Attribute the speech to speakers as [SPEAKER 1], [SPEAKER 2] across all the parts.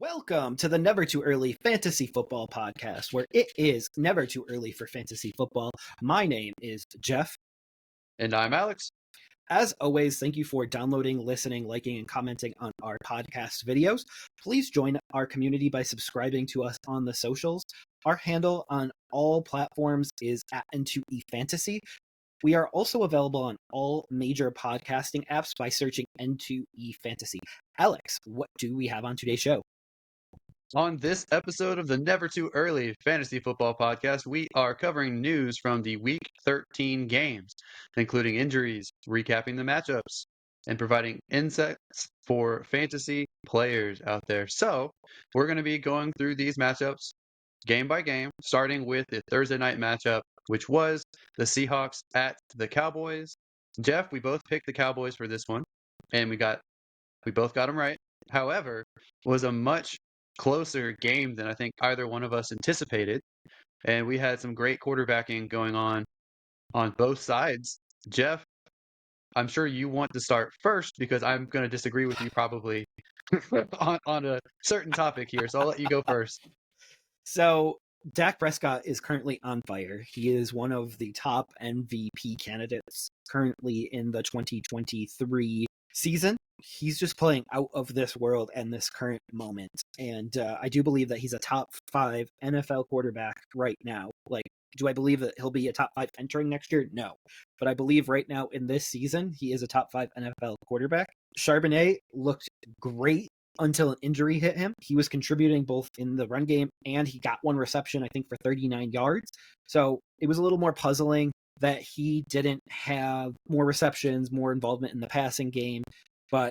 [SPEAKER 1] Welcome to the Never Too Early Fantasy Football Podcast, where it is never too early for fantasy football. My name is Jeff.
[SPEAKER 2] And I'm Alex.
[SPEAKER 1] As always, thank you for downloading, listening, liking, and commenting on our podcast videos. Please join our community by subscribing to us on the socials. Our handle on all platforms is at N2EFantasy. We are also available on all major podcasting apps by searching N2EFantasy. Alex, what do we have on today's show?
[SPEAKER 2] On this episode of the Never Too Early Fantasy Football Podcast, we are covering news from the Week 13 games, including injuries, recapping the matchups, and providing insights for fantasy players out there. So, we're going to be going through these matchups game by game, starting with the Thursday night matchup, which was the Seahawks at the Cowboys. Jeff, we both picked the Cowboys for this one, and we both got them right. However, it was a much closer game than I think either one of us anticipated. And we had some great quarterbacking going on both sides. Jeff, I'm sure you want to start first because I'm going to disagree with you probably on a certain topic here. So I'll let you go first.
[SPEAKER 1] So Dak Prescott is currently on fire. He is one of the top MVP candidates currently in the 2023 season. He's just playing out of this world and this current moment. And I do believe that he's a top 5 NFL quarterback right now. Like, do I believe that he'll be a top 5 entering next year? No. But I believe right now in this season, he is a top 5 NFL quarterback. Charbonnet looked great until an injury hit him. He was contributing both in the run game and he got one reception, I think, for 39 yards. So it was a little more puzzling that he didn't have more receptions, more involvement in the passing game. But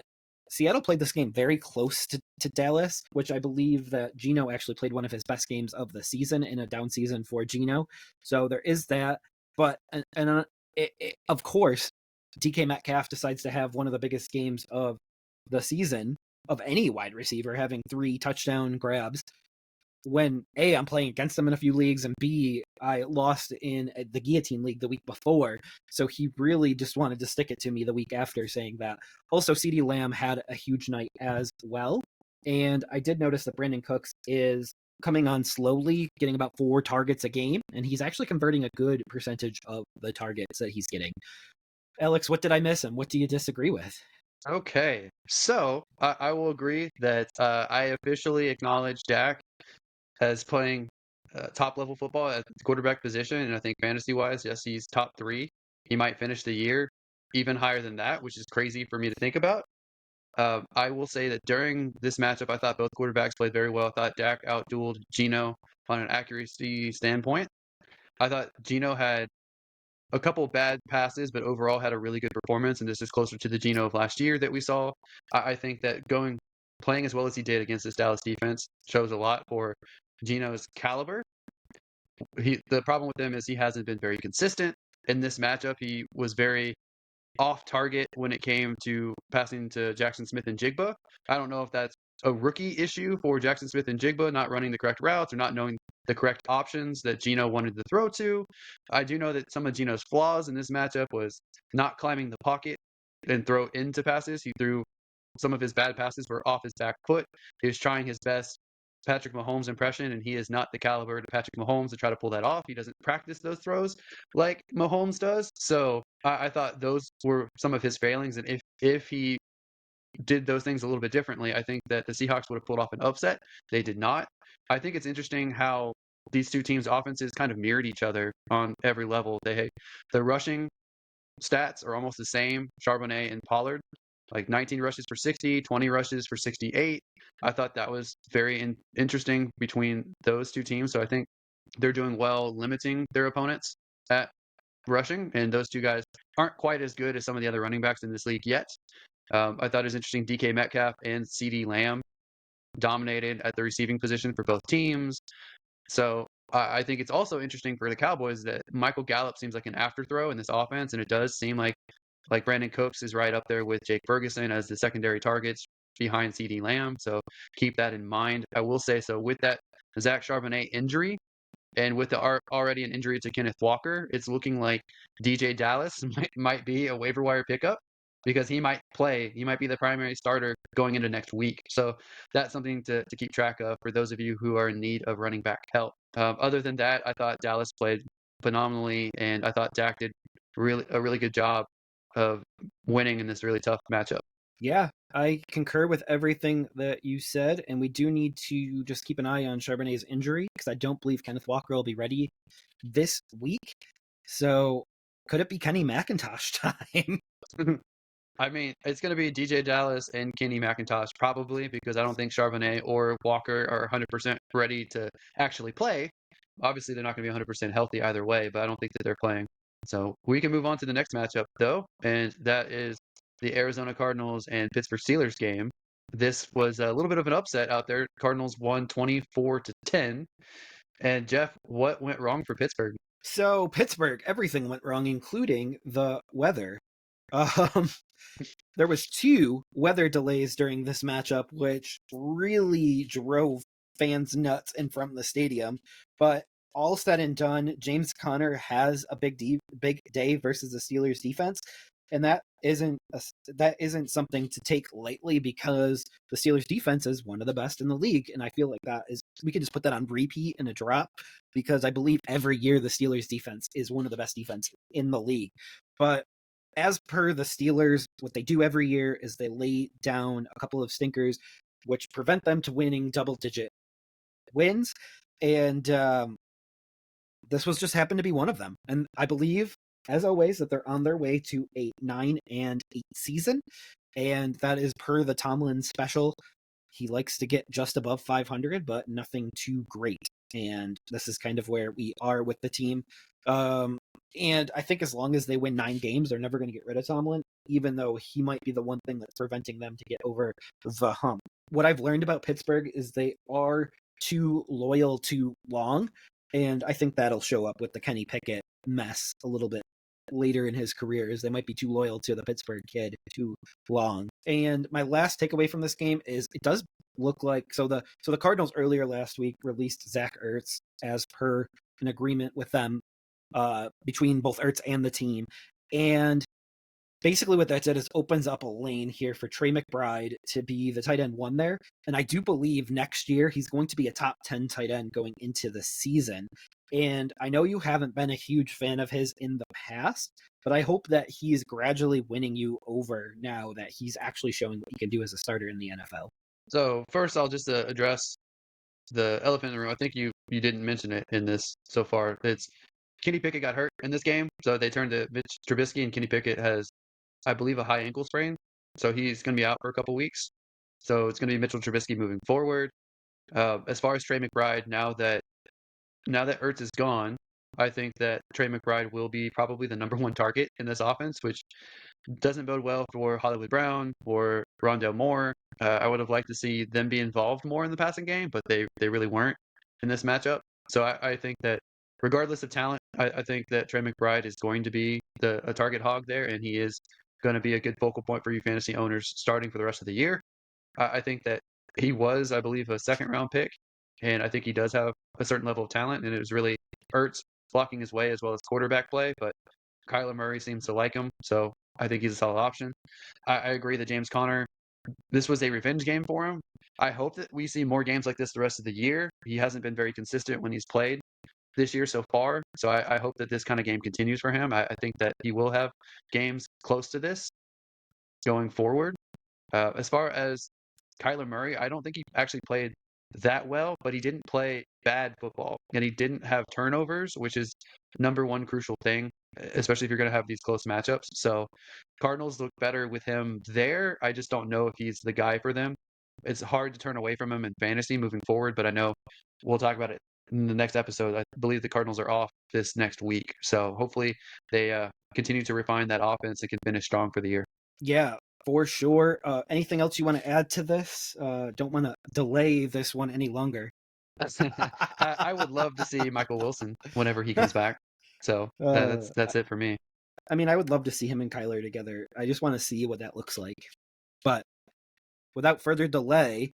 [SPEAKER 1] Seattle played this game very close to Dallas, which I believe that Geno actually played one of his best games of the season in a down season for Geno. So there is that. But of course, DK Metcalf decides to have one of the biggest games of the season of any wide receiver, having 3 touchdown grabs. When A, I'm playing against him in a few leagues, and B, I lost in the Guillotine League the week before. So he really just wanted to stick it to me the week after saying that. Also, CeeDee Lamb had a huge night as well. And I did notice that Brandon Cooks is coming on slowly, getting about 4 targets a game. And he's actually converting a good percentage of the targets that he's getting. Alex, what did I miss and what do you disagree with?
[SPEAKER 2] Okay, so I will agree that I officially acknowledge Dak as playing top-level football at the quarterback position, and I think fantasy-wise, yes, he's top 3. He might finish the year even higher than that, which is crazy for me to think about. I will say that during this matchup, I thought both quarterbacks played very well. I thought Dak outdueled Geno on an accuracy standpoint. I thought Geno had a couple bad passes, but overall had a really good performance, and this is closer to the Geno of last year that we saw. I think that playing as well as he did against this Dallas defense shows a lot for Geno's caliber. The problem with him is he hasn't been very consistent. In this matchup, he was very off target when it came to passing to Jackson Smith and Jigba. I don't know if that's a rookie issue for Jackson Smith and Jigba not running the correct routes or not knowing the correct options that Geno wanted to throw to. I do know that some of Geno's flaws in this matchup was not climbing the pocket and throw into passes. He threw some of his bad passes were off his back foot. He was trying his best Patrick Mahomes impression, and he is not the caliber to Patrick Mahomes to try to pull that off. He doesn't practice those throws like Mahomes does. So I thought those were some of his failings. And if he did those things a little bit differently, I think that the Seahawks would have pulled off an upset. They did not. I think it's interesting how these two teams' offenses kind of mirrored each other on every level. The rushing stats are almost the same, Charbonnet and Pollard. Like 19 rushes for 60, 20 rushes for 68. I thought that was very interesting between those two teams. So I think they're doing well limiting their opponents at rushing, and those two guys aren't quite as good as some of the other running backs in this league yet. I thought it was interesting DK Metcalf and CeeDee Lamb dominated at the receiving position for both teams. So I think it's also interesting for the Cowboys that Michael Gallup seems like an afterthrow in this offense, and it does seem like Brandon Cooks is right up there with Jake Ferguson as the secondary targets behind CeeDee Lamb. So keep that in mind. I will say, so with that Zach Charbonnet injury and with the already an injury to Kenneth Walker, it's looking like DJ Dallas might be a waiver wire pickup. because he might play. He might be the primary starter going into next week. So that's something to keep track of for those of you who are in need of running back help. Other than that, I thought Dallas played phenomenally, and I thought Dak did a really good job of winning in this really tough matchup.
[SPEAKER 1] Yeah, I concur with everything that you said, and we do need to just keep an eye on Charbonnet's injury because I don't believe Kenneth Walker will be ready this week. So could it be Kenny McIntosh time?
[SPEAKER 2] I mean, it's going to be DJ Dallas and Kenny McIntosh probably because I don't think Charbonnet or Walker are 100% ready to actually play. Obviously, they're not going to be 100% healthy either way, but I don't think that they're playing. So we can move on to the next matchup, though, and that is the Arizona Cardinals and Pittsburgh Steelers game. This was a little bit of an upset out there. Cardinals won 24-10. And Jeff, what went wrong for Pittsburgh?
[SPEAKER 1] So Pittsburgh, everything went wrong, including the weather. Um, there was 2 weather delays during this matchup, which really drove fans nuts and from the stadium. But all said and done, James Conner has a big day versus the Steelers defense, and that isn't something to take lightly because the Steelers defense is one of the best in the league, and I feel like that is we can just put that on repeat in a drop because I believe every year the Steelers defense is one of the best defense in the league. But as per the Steelers, what they do every year is they lay down a couple of stinkers, which prevent them to winning double-digit wins, and this was just happened to be one of them. And I believe, as always, that they're on their way to a 9-8 season, and that is per the Tomlin special. He likes to get just above 500, but nothing too great. And this is kind of where we are with the team. And I think as long as they win 9 games, they're never going to get rid of Tomlin, even though he might be the one thing that's preventing them to get over the hump. What I've learned about Pittsburgh is they are too loyal too long, and I think that'll show up with the Kenny Pickett mess a little bit later in his career, is they might be too loyal to the Pittsburgh kid too long. And my last takeaway from this game is it does look like so the Cardinals earlier last week released Zach Ertz as per an agreement with them between both Ertz and the team. And basically what that did is opens up a lane here for Trey McBride to be the tight end 1 there. And I do believe next year he's going to be a top 10 tight end going into the season. And I know you haven't been a huge fan of his in the past, but I hope that he is gradually winning you over now that he's actually showing what he can do as a starter in the NFL.
[SPEAKER 2] So first, I'll just address the elephant in the room. I think you didn't mention it in this so far. It's Kenny Pickett got hurt in this game, so they turned to Mitch Trubisky, and Kenny Pickett has, I believe, a high ankle sprain, so he's going to be out for a couple weeks. So it's going to be Mitchell Trubisky moving forward. As far as Trey McBride, now that Ertz is gone, I think that Trey McBride will be probably the number 1 target in this offense, which doesn't bode well for Hollywood Brown or Rondell Moore. I would have liked to see them be involved more in the passing game, but they really weren't in this matchup. So I think that regardless of talent, I think that Trey McBride is going to be a target hog there, and he is going to be a good focal point for you fantasy owners starting for the rest of the year. I think that he was, I believe, a 2nd-round pick, and I think he does have a certain level of talent, and it was really Ertz blocking his way as well as quarterback play, but Kyler Murray seems to like him, so I think he's a solid option. I agree that James Conner, this was a revenge game for him. I hope that we see more games like this the rest of the year. He hasn't been very consistent when he's played this year so far, so I hope that this kind of game continues for him. I think that he will have games close to this going forward. As far as Kyler Murray, I don't think he actually played that well, but he didn't play bad football, and he didn't have turnovers, which is number 1 crucial thing, especially if you're going to have these close matchups. So Cardinals look better with him there. I just don't know if he's the guy for them. It's hard to turn away from him in fantasy moving forward, but I know we'll talk about it in the next episode. I believe the Cardinals are off this next week, so hopefully they continue to refine that offense and can finish strong for the year.
[SPEAKER 1] Yeah, for sure. Anything else you want to add to this? Don't want to delay this one any longer.
[SPEAKER 2] I would love to see Michael Wilson whenever he comes back. So that's it for me.
[SPEAKER 1] I mean, I would love to see him and Kyler together. I just want to see what that looks like. But without further delay,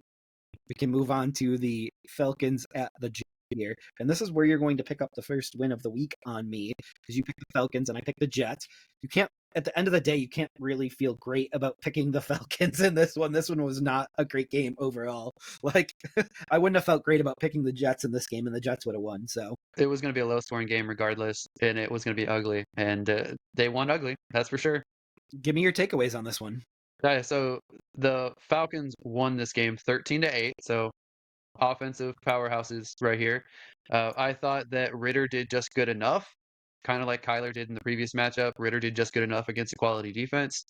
[SPEAKER 1] we can move on to the Falcons at the Jets here. And this is where you're going to pick up the first win of the week on me, because you picked the Falcons and I picked the Jets. You can't at the end of the day, you can't really feel great about picking the Falcons in this one. This one was not a great game overall. Like, I wouldn't have felt great about picking the Jets in this game, and the Jets would have won. So,
[SPEAKER 2] It was going to be a low-scoring game regardless, and it was going to be ugly, and they won ugly. That's for sure.
[SPEAKER 1] give me your takeaways on this one.
[SPEAKER 2] So the Falcons won this game 13-8. So offensive powerhouses right here. I thought that Ritter did just good enough, kind of like Kyler did in the previous matchup. Ritter did just good enough against a quality defense.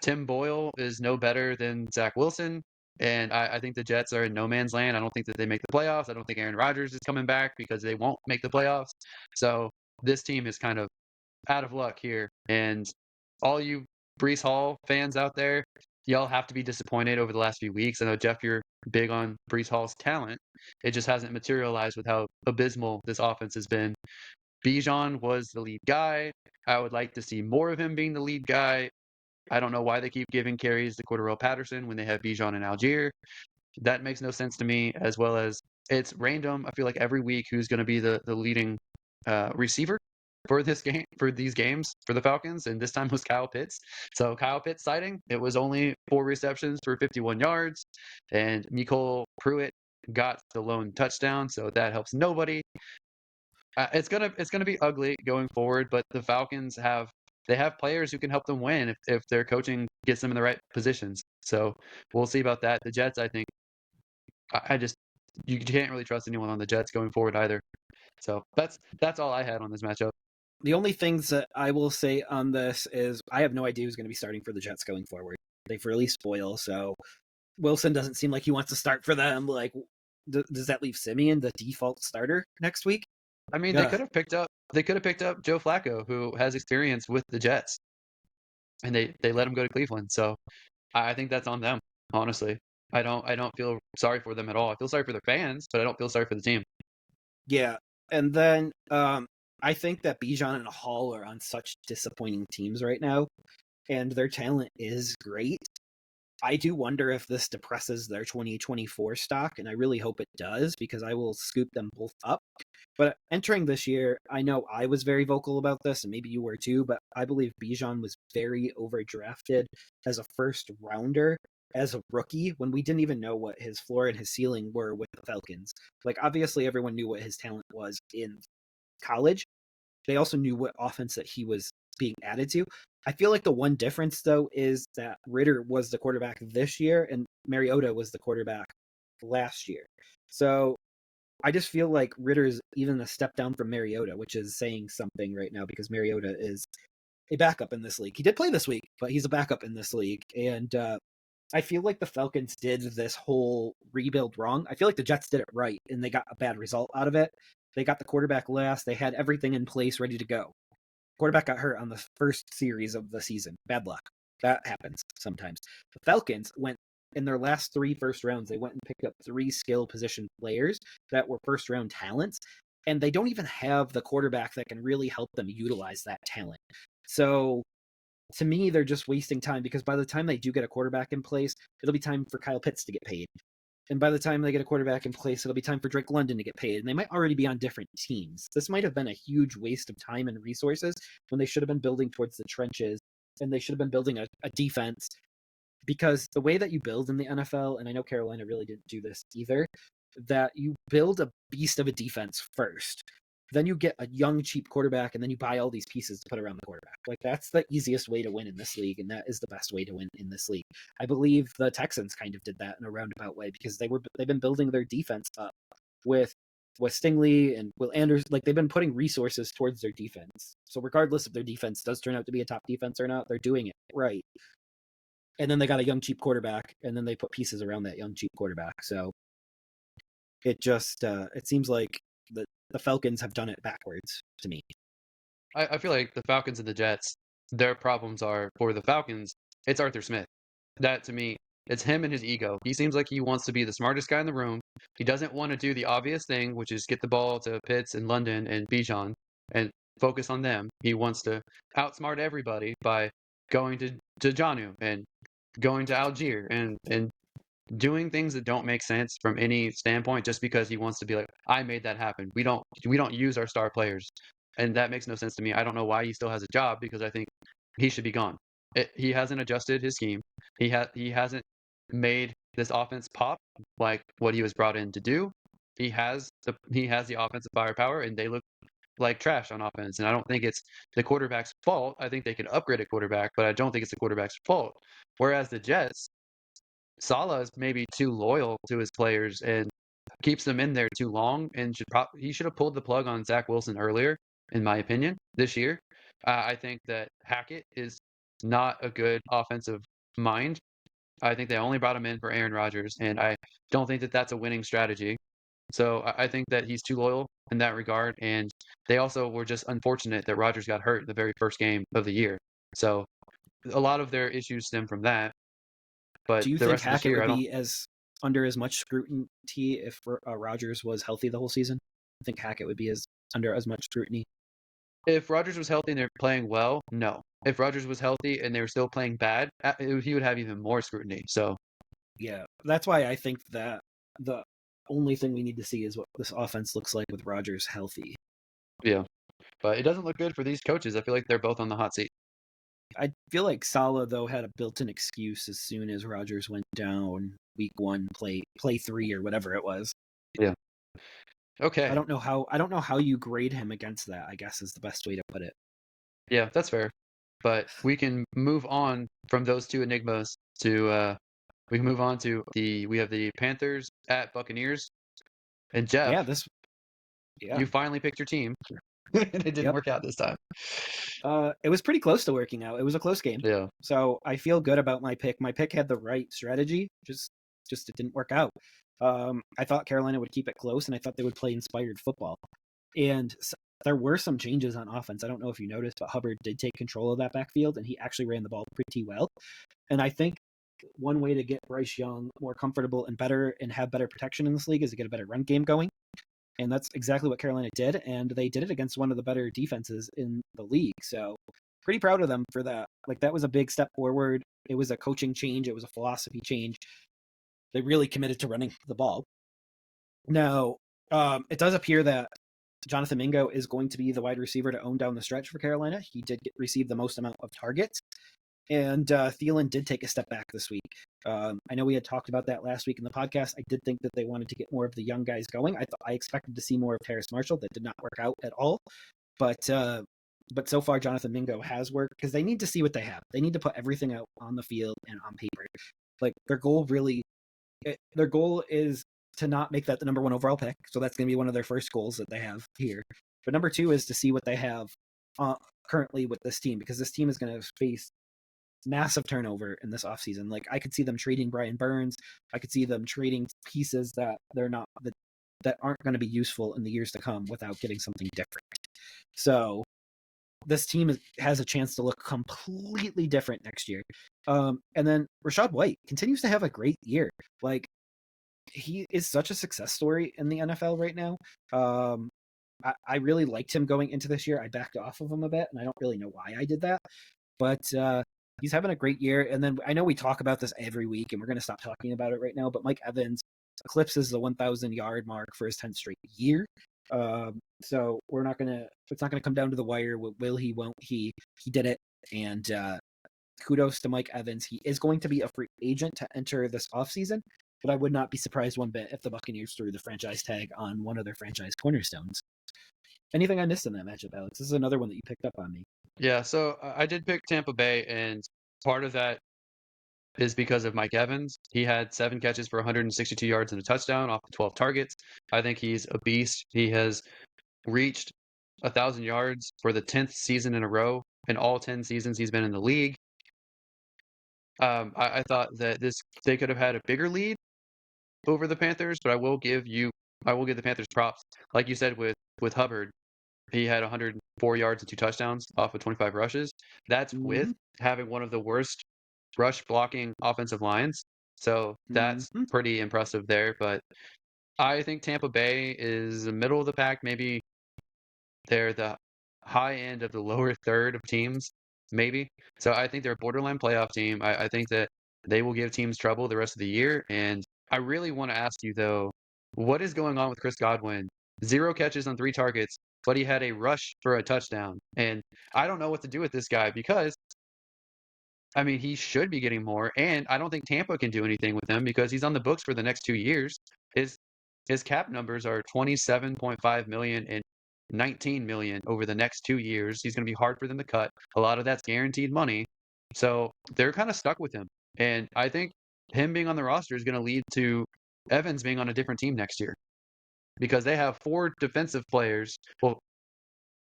[SPEAKER 2] Tim Boyle is no better than Zach Wilson, and I think the Jets are in no man's land. I don't think that they make the playoffs. I don't think Aaron Rodgers is coming back because they won't make the playoffs. So this team is kind of out of luck here, and all you Brees Hall fans out there, y'all have to be disappointed over the last few weeks. I know, Jeff, you're big on Brees Hall's talent. It just hasn't materialized with how abysmal this offense has been. Bijan was the lead guy. I would like to see more of him being the lead guy. I don't know why they keep giving carries to Cordarrelle Patterson when they have Bijan and Algier. That makes no sense to me, as well as it's random. I feel like every week who's going to be the leading receiver for this game, for these games for the Falcons, and this time was Kyle Pitts. So Kyle Pitts sighting, it was only 4 receptions for 51 yards, and Nicole Pruitt got the lone touchdown, so that helps nobody. It's gonna be ugly going forward, but the Falcons have players who can help them win if their coaching gets them in the right positions. So we'll see about that. The Jets, I think, I just you can't really trust anyone on the Jets going forward either. So that's all I had on this matchup.
[SPEAKER 1] The only things that I will say on this is I have no idea who's going to be starting for the Jets going forward. They've released Boyle, so Wilson doesn't seem like he wants to start for them. Like, does that leave Simeon the default starter next week?
[SPEAKER 2] I mean, they could have picked up Joe Flacco, who has experience with the Jets, and they let him go to Cleveland. So I think that's on them. Honestly, I don't feel sorry for them at all. I feel sorry for their fans, but I don't feel sorry for the team.
[SPEAKER 1] Yeah, and then I think that Bijan and Hall are on such disappointing teams right now, and their talent is great. I do wonder if this depresses their 2024 stock, and I really hope it does because I will scoop them both up. But entering this year, I know I was very vocal about this, and maybe you were too, but I believe Bijan was very overdrafted as a first rounder, as a rookie, when we didn't even know what his floor and his ceiling were with the Falcons. Like, obviously, everyone knew what his talent was in college. They also knew what offense that he was being added to. I feel like the one difference, though, is that Ritter was the quarterback this year and Mariota was the quarterback last year. So I just feel like Ritter's even a step down from Mariota, which is saying something right now because Mariota is a backup in this league. He did play this week, but he's a backup in this league. And I feel like the Falcons did this whole rebuild wrong. I feel like the Jets did it right, and they got a bad result out of it. They got the quarterback last. They had everything in place, ready to go. Quarterback got hurt on the first series of the season. Bad luck. That happens sometimes. The Falcons went in their last 3 first rounds. They went and picked up 3 skill position players that were first round talents, and they don't even have the quarterback that can really help them utilize that talent. So to me, they're just wasting time because by the time they do get a quarterback in place, it'll be time for Kyle Pitts to get paid. And by the time they get a quarterback in place, it'll be time for Drake London to get paid. And they might already be on different teams. This might have been a huge waste of time and resources when they should have been building towards the trenches and they should have been building a defense. Because the way that you build in the NFL, and I know Carolina really didn't do this either, that you build a beast of a defense first. Then you get a young, cheap quarterback, and then you buy all these pieces to put around the quarterback. Like, that's the easiest way to win in this league, and that is the best way to win in this league. I believe the Texans kind of did that in a roundabout way because they've been building their defense up with Stingley and Will Anderson. Like, they've been putting resources towards their defense. So regardless if their defense does turn out to be a top defense or not, they're doing it right. And then they got a young, cheap quarterback, and then they put pieces around that young, cheap quarterback. So it just it seems like the Falcons have done it backwards to me.
[SPEAKER 2] I feel like the Falcons and the Jets, their problems are for the Falcons. It's Arthur Smith. That to me, it's him and his ego. He seems like he wants to be the smartest guy in the room. He doesn't want to do the obvious thing, which is get the ball to Pitts and London and Bijan and focus on them. He wants to outsmart everybody by going to Janu and going to Algier and doing things that don't make sense from any standpoint just because he wants to be like, I made that happen. We don't use our star players. And that makes no sense to me. I don't know why he still has a job because I think he should be gone. He hasn't adjusted his scheme. He hasn't made this offense pop like what he was brought in to do. He has the offensive firepower, and they look like trash on offense. And I don't think it's the quarterback's fault. I think they can upgrade a quarterback, but I don't think it's the quarterback's fault. Whereas the Jets, Salah is maybe too loyal to his players and keeps them in there too long, and he should have pulled the plug on Zach Wilson earlier, in my opinion, this year. I think that Hackett is not a good offensive mind. I think they only brought him in for Aaron Rodgers, and I don't think that that's a winning strategy. So I think that he's too loyal in that regard, and they also were just unfortunate that Rodgers got hurt the very first game of the year. So a lot of their issues stem from that. But
[SPEAKER 1] Do you
[SPEAKER 2] the
[SPEAKER 1] think
[SPEAKER 2] rest of this
[SPEAKER 1] Hackett
[SPEAKER 2] year,
[SPEAKER 1] would
[SPEAKER 2] I don't.
[SPEAKER 1] be as under as much scrutiny if Rodgers was healthy the whole season? I think Hackett would be as under as much scrutiny.
[SPEAKER 2] If Rodgers was healthy and they're playing well, no. If Rodgers was healthy and they were still playing bad, he would have even more scrutiny. So
[SPEAKER 1] Yeah, that's why I think that the only thing we need to see is what this offense looks like with Rodgers healthy.
[SPEAKER 2] yeah, but it doesn't look good for these coaches. I feel like they're both on the hot seat.
[SPEAKER 1] I feel like Salah though had a built-in excuse as soon as Rodgers went down week 1, play 3 or whatever it was.
[SPEAKER 2] Yeah. Okay.
[SPEAKER 1] I don't know how you grade him against that, I guess is the best way to put it.
[SPEAKER 2] Yeah, that's fair. But we can move on from those two enigmas to we can move on to we have the Panthers at Buccaneers. And Jeff,
[SPEAKER 1] Yeah, yeah.
[SPEAKER 2] you finally picked your team. And it didn't
[SPEAKER 1] Yep.
[SPEAKER 2] work out this time.
[SPEAKER 1] It was pretty close to working out. It was a close game.
[SPEAKER 2] Yeah.
[SPEAKER 1] So I feel good about my pick. My pick had the right strategy, just it didn't work out. I thought Carolina would keep it close, and I thought they would play inspired football. And there were some changes on offense. I don't know if you noticed, but Hubbard did take control of that backfield, and he actually ran the ball pretty well. And I think one way to get Bryce Young more comfortable and better and have better protection in this league is to get a better run game going. And that's exactly what Carolina did, and they did it against one of the better defenses in the league. So pretty proud of them for that. Like, that was a big step forward. It was a coaching change. It was a philosophy change. They really committed to running the ball. Now, it does appear that Jonathan Mingo is going to be the wide receiver to own down the stretch for Carolina. He did receive the most amount of targets. And Thielen did take a step back this week. I know we had talked about that last week in the podcast. I did think that they wanted to get more of the young guys going. I expected to see more of Terrace Marshall. That did not work out at all. But so far, Jonathan Mingo has worked because they need to see what they have. They need to put everything out on the field and on paper. Like, their goal is to not make that the number 1 overall pick. So that's going to be one of their first goals that they have here. But number 2 is to see what they have currently with this team, because this team is going to face massive turnover in this offseason. Like, I could see them trading Brian Burns. I could see them trading pieces that that aren't going to be useful in the years to come without getting something different. So this team has a chance to look completely different next year. And then Rachaad White continues to have a great year. Like, he is such a success story in the NFL right now. I really liked him going into this year. I backed off of him a bit, and I don't really know why I did that. But he's having a great year. And then I know we talk about this every week, and we're going to stop talking about it right now, but Mike Evans eclipses the 1,000-yard mark for his 10th straight year. So it's not going to come down to the wire. Will he, won't he? He did it. And kudos to Mike Evans. He is going to be a free agent to enter this offseason, but I would not be surprised one bit if the Buccaneers threw the franchise tag on one of their franchise cornerstones. Anything I missed in that matchup, Alex? This is another one that you picked up on me.
[SPEAKER 2] Yeah, so I did pick Tampa Bay, and part of that is because of Mike Evans. He had 7 catches for 162 yards and a touchdown off the 12 targets. I think he's a beast. He has reached 1,000 yards for the 10th season in a row in all 10 seasons he's been in the league. I thought that they could have had a bigger lead over the Panthers, but I will give the Panthers props. Like you said with Hubbard, he had 104 yards and 2 touchdowns off of 25 rushes. That's with having one of the worst rush blocking offensive lines. So that's pretty impressive there. But I think Tampa Bay is the middle of the pack. Maybe they're the high end of the lower third of teams, maybe. So I think they're a borderline playoff team. I think that they will give teams trouble the rest of the year. And I really want to ask you, though, what is going on with Chris Godwin? 0 catches on 3 targets, but he had a rush for a touchdown. And I don't know what to do with this guy because I mean, he should be getting more, and I don't think Tampa can do anything with him because he's on the books for the next 2 years. His his cap numbers are 27.5 million and 19 million over the next 2 years. He's going to be hard for them to cut. A lot of that's guaranteed money. So they're kind of stuck with him. And I think him being on the roster is going to lead to Evans being on a different team next year because they have four defensive players. Well,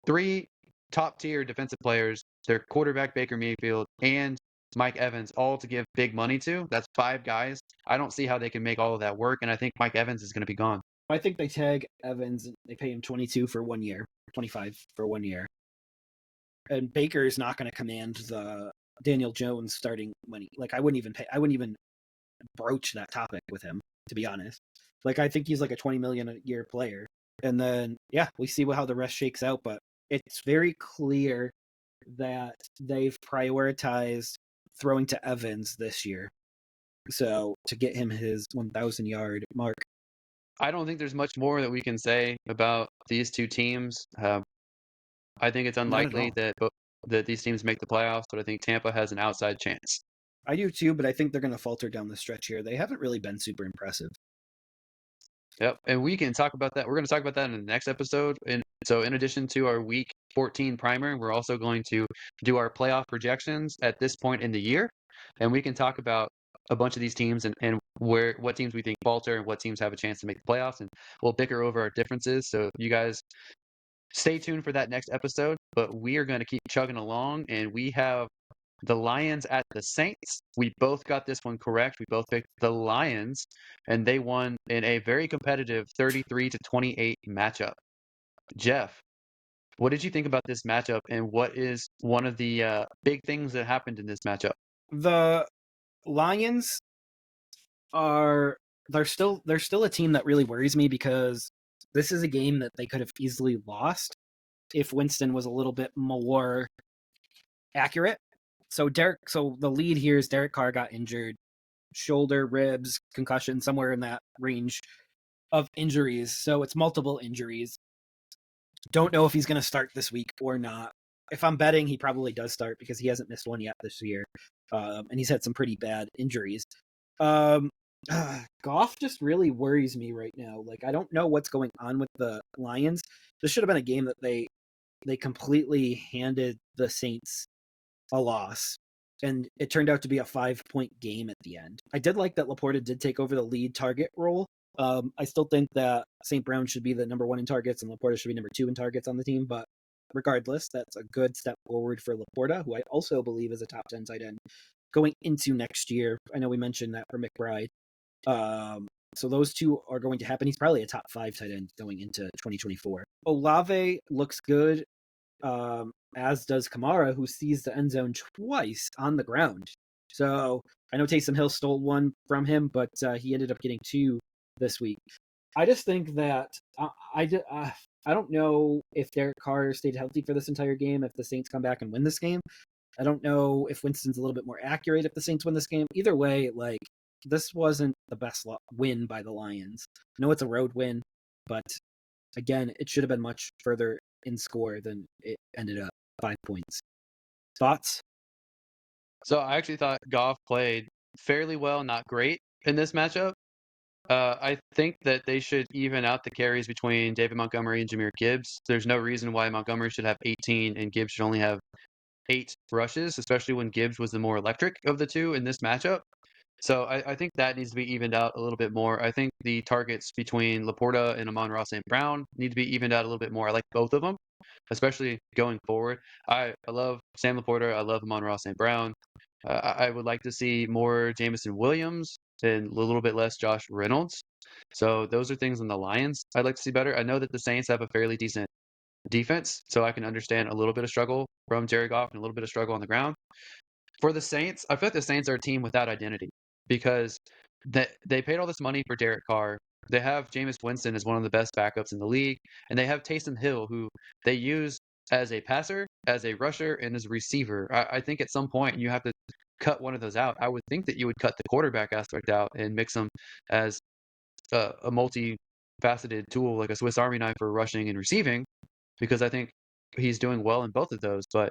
[SPEAKER 2] three top tier defensive players, their quarterback Baker Mayfield and Mike Evans, all to give big money to. That's five guys. I don't see how they can make all of that work, and I think Mike Evans is going to be gone.
[SPEAKER 1] I think they tag Evans. They pay him 22 for 1 year, 25 for 1 year, and Baker is not going to command the Daniel Jones starting money. Like I wouldn't even broach that topic with him, to be honest. Like I think he's like a 20 million a year player, and then yeah, we see how the rest shakes out. But it's very clear that they've prioritized throwing to Evans this year, so to get him his 1,000 yard mark.
[SPEAKER 2] I don't think there's much more that we can say about these two teams. I think it's unlikely that these teams make the playoffs, but I think Tampa has an outside chance.
[SPEAKER 1] I do too, but I think they're going to falter down the stretch here. They haven't really been super impressive.
[SPEAKER 2] Yep, and we can talk about that. We're going to talk about that in the next episode. And so, in addition to our Week 14 primer, we're also going to do our playoff projections at this point in the year, and we can talk about a bunch of these teams and what teams we think falter and what teams have a chance to make the playoffs, and we'll bicker over our differences. So, you guys stay tuned for that next episode. But we are going to keep chugging along, and we have the Lions at the Saints. We both got this one correct. We both picked the Lions, and they won in a very competitive 33-28 matchup. Jeff, what did you think about this matchup, and what is one of the big things that happened in this matchup?
[SPEAKER 1] The Lions they're still a team that really worries me because this is a game that they could have easily lost if Winston was a little bit more accurate. So the lead here is Derek Carr got injured, shoulder, ribs, concussion, somewhere in that range of injuries. So it's multiple injuries. Don't know if he's going to start this week or not. If I'm betting, he probably does start because he hasn't missed one yet this year, and he's had some pretty bad injuries. Goff just really worries me right now. Like I don't know what's going on with the Lions. This should have been a game that they completely handed the Saints a loss, and it turned out to be a 5-point game at the end. I did like that Laporta did take over the lead target role. I still think that St. Brown should be the number 1 in targets and Laporta should be number 2 in targets on the team, but regardless, that's a good step forward for Laporta, who I also believe is a top 10 tight end going into next year. I know we mentioned that for McBride. So those two are going to happen. He's probably a top 5 tight end going into 2024. Olave looks good, as does Kamara, who sees the end zone twice on the ground. So I know Taysom Hill stole one from him, but he ended up getting 2 this week. I just think that I don't know if Derek Carr stayed healthy for this entire game, if the Saints come back and win this game. I don't know if Winston's a little bit more accurate if the Saints win this game. Either way, like, this wasn't the best win by the Lions. I know it's a road win, but again, it should have been much further in score than it ended up. 5 points. Thoughts?
[SPEAKER 2] So I actually thought Goff played fairly well, not great in this matchup. I think that they should even out the carries between David Montgomery and Jahmyr Gibbs. There's no reason why Montgomery should have 18 and Gibbs should only have 8 rushes, especially when Gibbs was the more electric of the two in this matchup. So I think that needs to be evened out a little bit more. I think the targets between Laporta and Amon-Ra St. Brown need to be evened out a little bit more. I like both of them, especially going forward. I love Sam Laporta. I love Amon-Ra St. Brown. I would like to see more Jameson Williams and a little bit less Josh Reynolds. So those are things on the Lions I'd like to see better. I know that the Saints have a fairly decent defense, so I can understand a little bit of struggle from Jared Goff and a little bit of struggle on the ground. For the Saints, I feel like the Saints are a team without identity because they paid all this money for Derek Carr. They have Jameis Winston as one of the best backups in the league, and they have Taysom Hill, who they use as a passer, as a rusher, and as a receiver. I think at some point you have to cut one of those out. I would think that you would cut the quarterback aspect out and mix them as a multi-faceted tool, like a Swiss Army knife for rushing and receiving, because I think he's doing well in both of those. But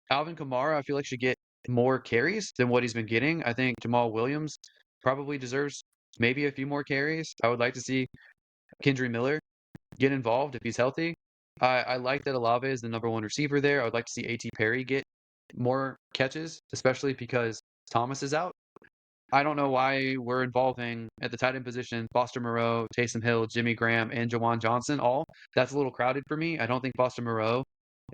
[SPEAKER 2] Alvin Kamara, I feel like should get more carries than what he's been getting. I think Jamal Williams probably deserves maybe a few more carries. I would like to see Kendry Miller get involved if he's healthy. I like that Olave is the number one receiver there. I would like to see A.T. Perry get more catches, especially because Thomas is out. I don't know why we're involving at the tight end position Foster Moreau, Taysom Hill, Jimmy Graham, and Jawan Johnson all. That's a little crowded for me. I don't think Foster Moreau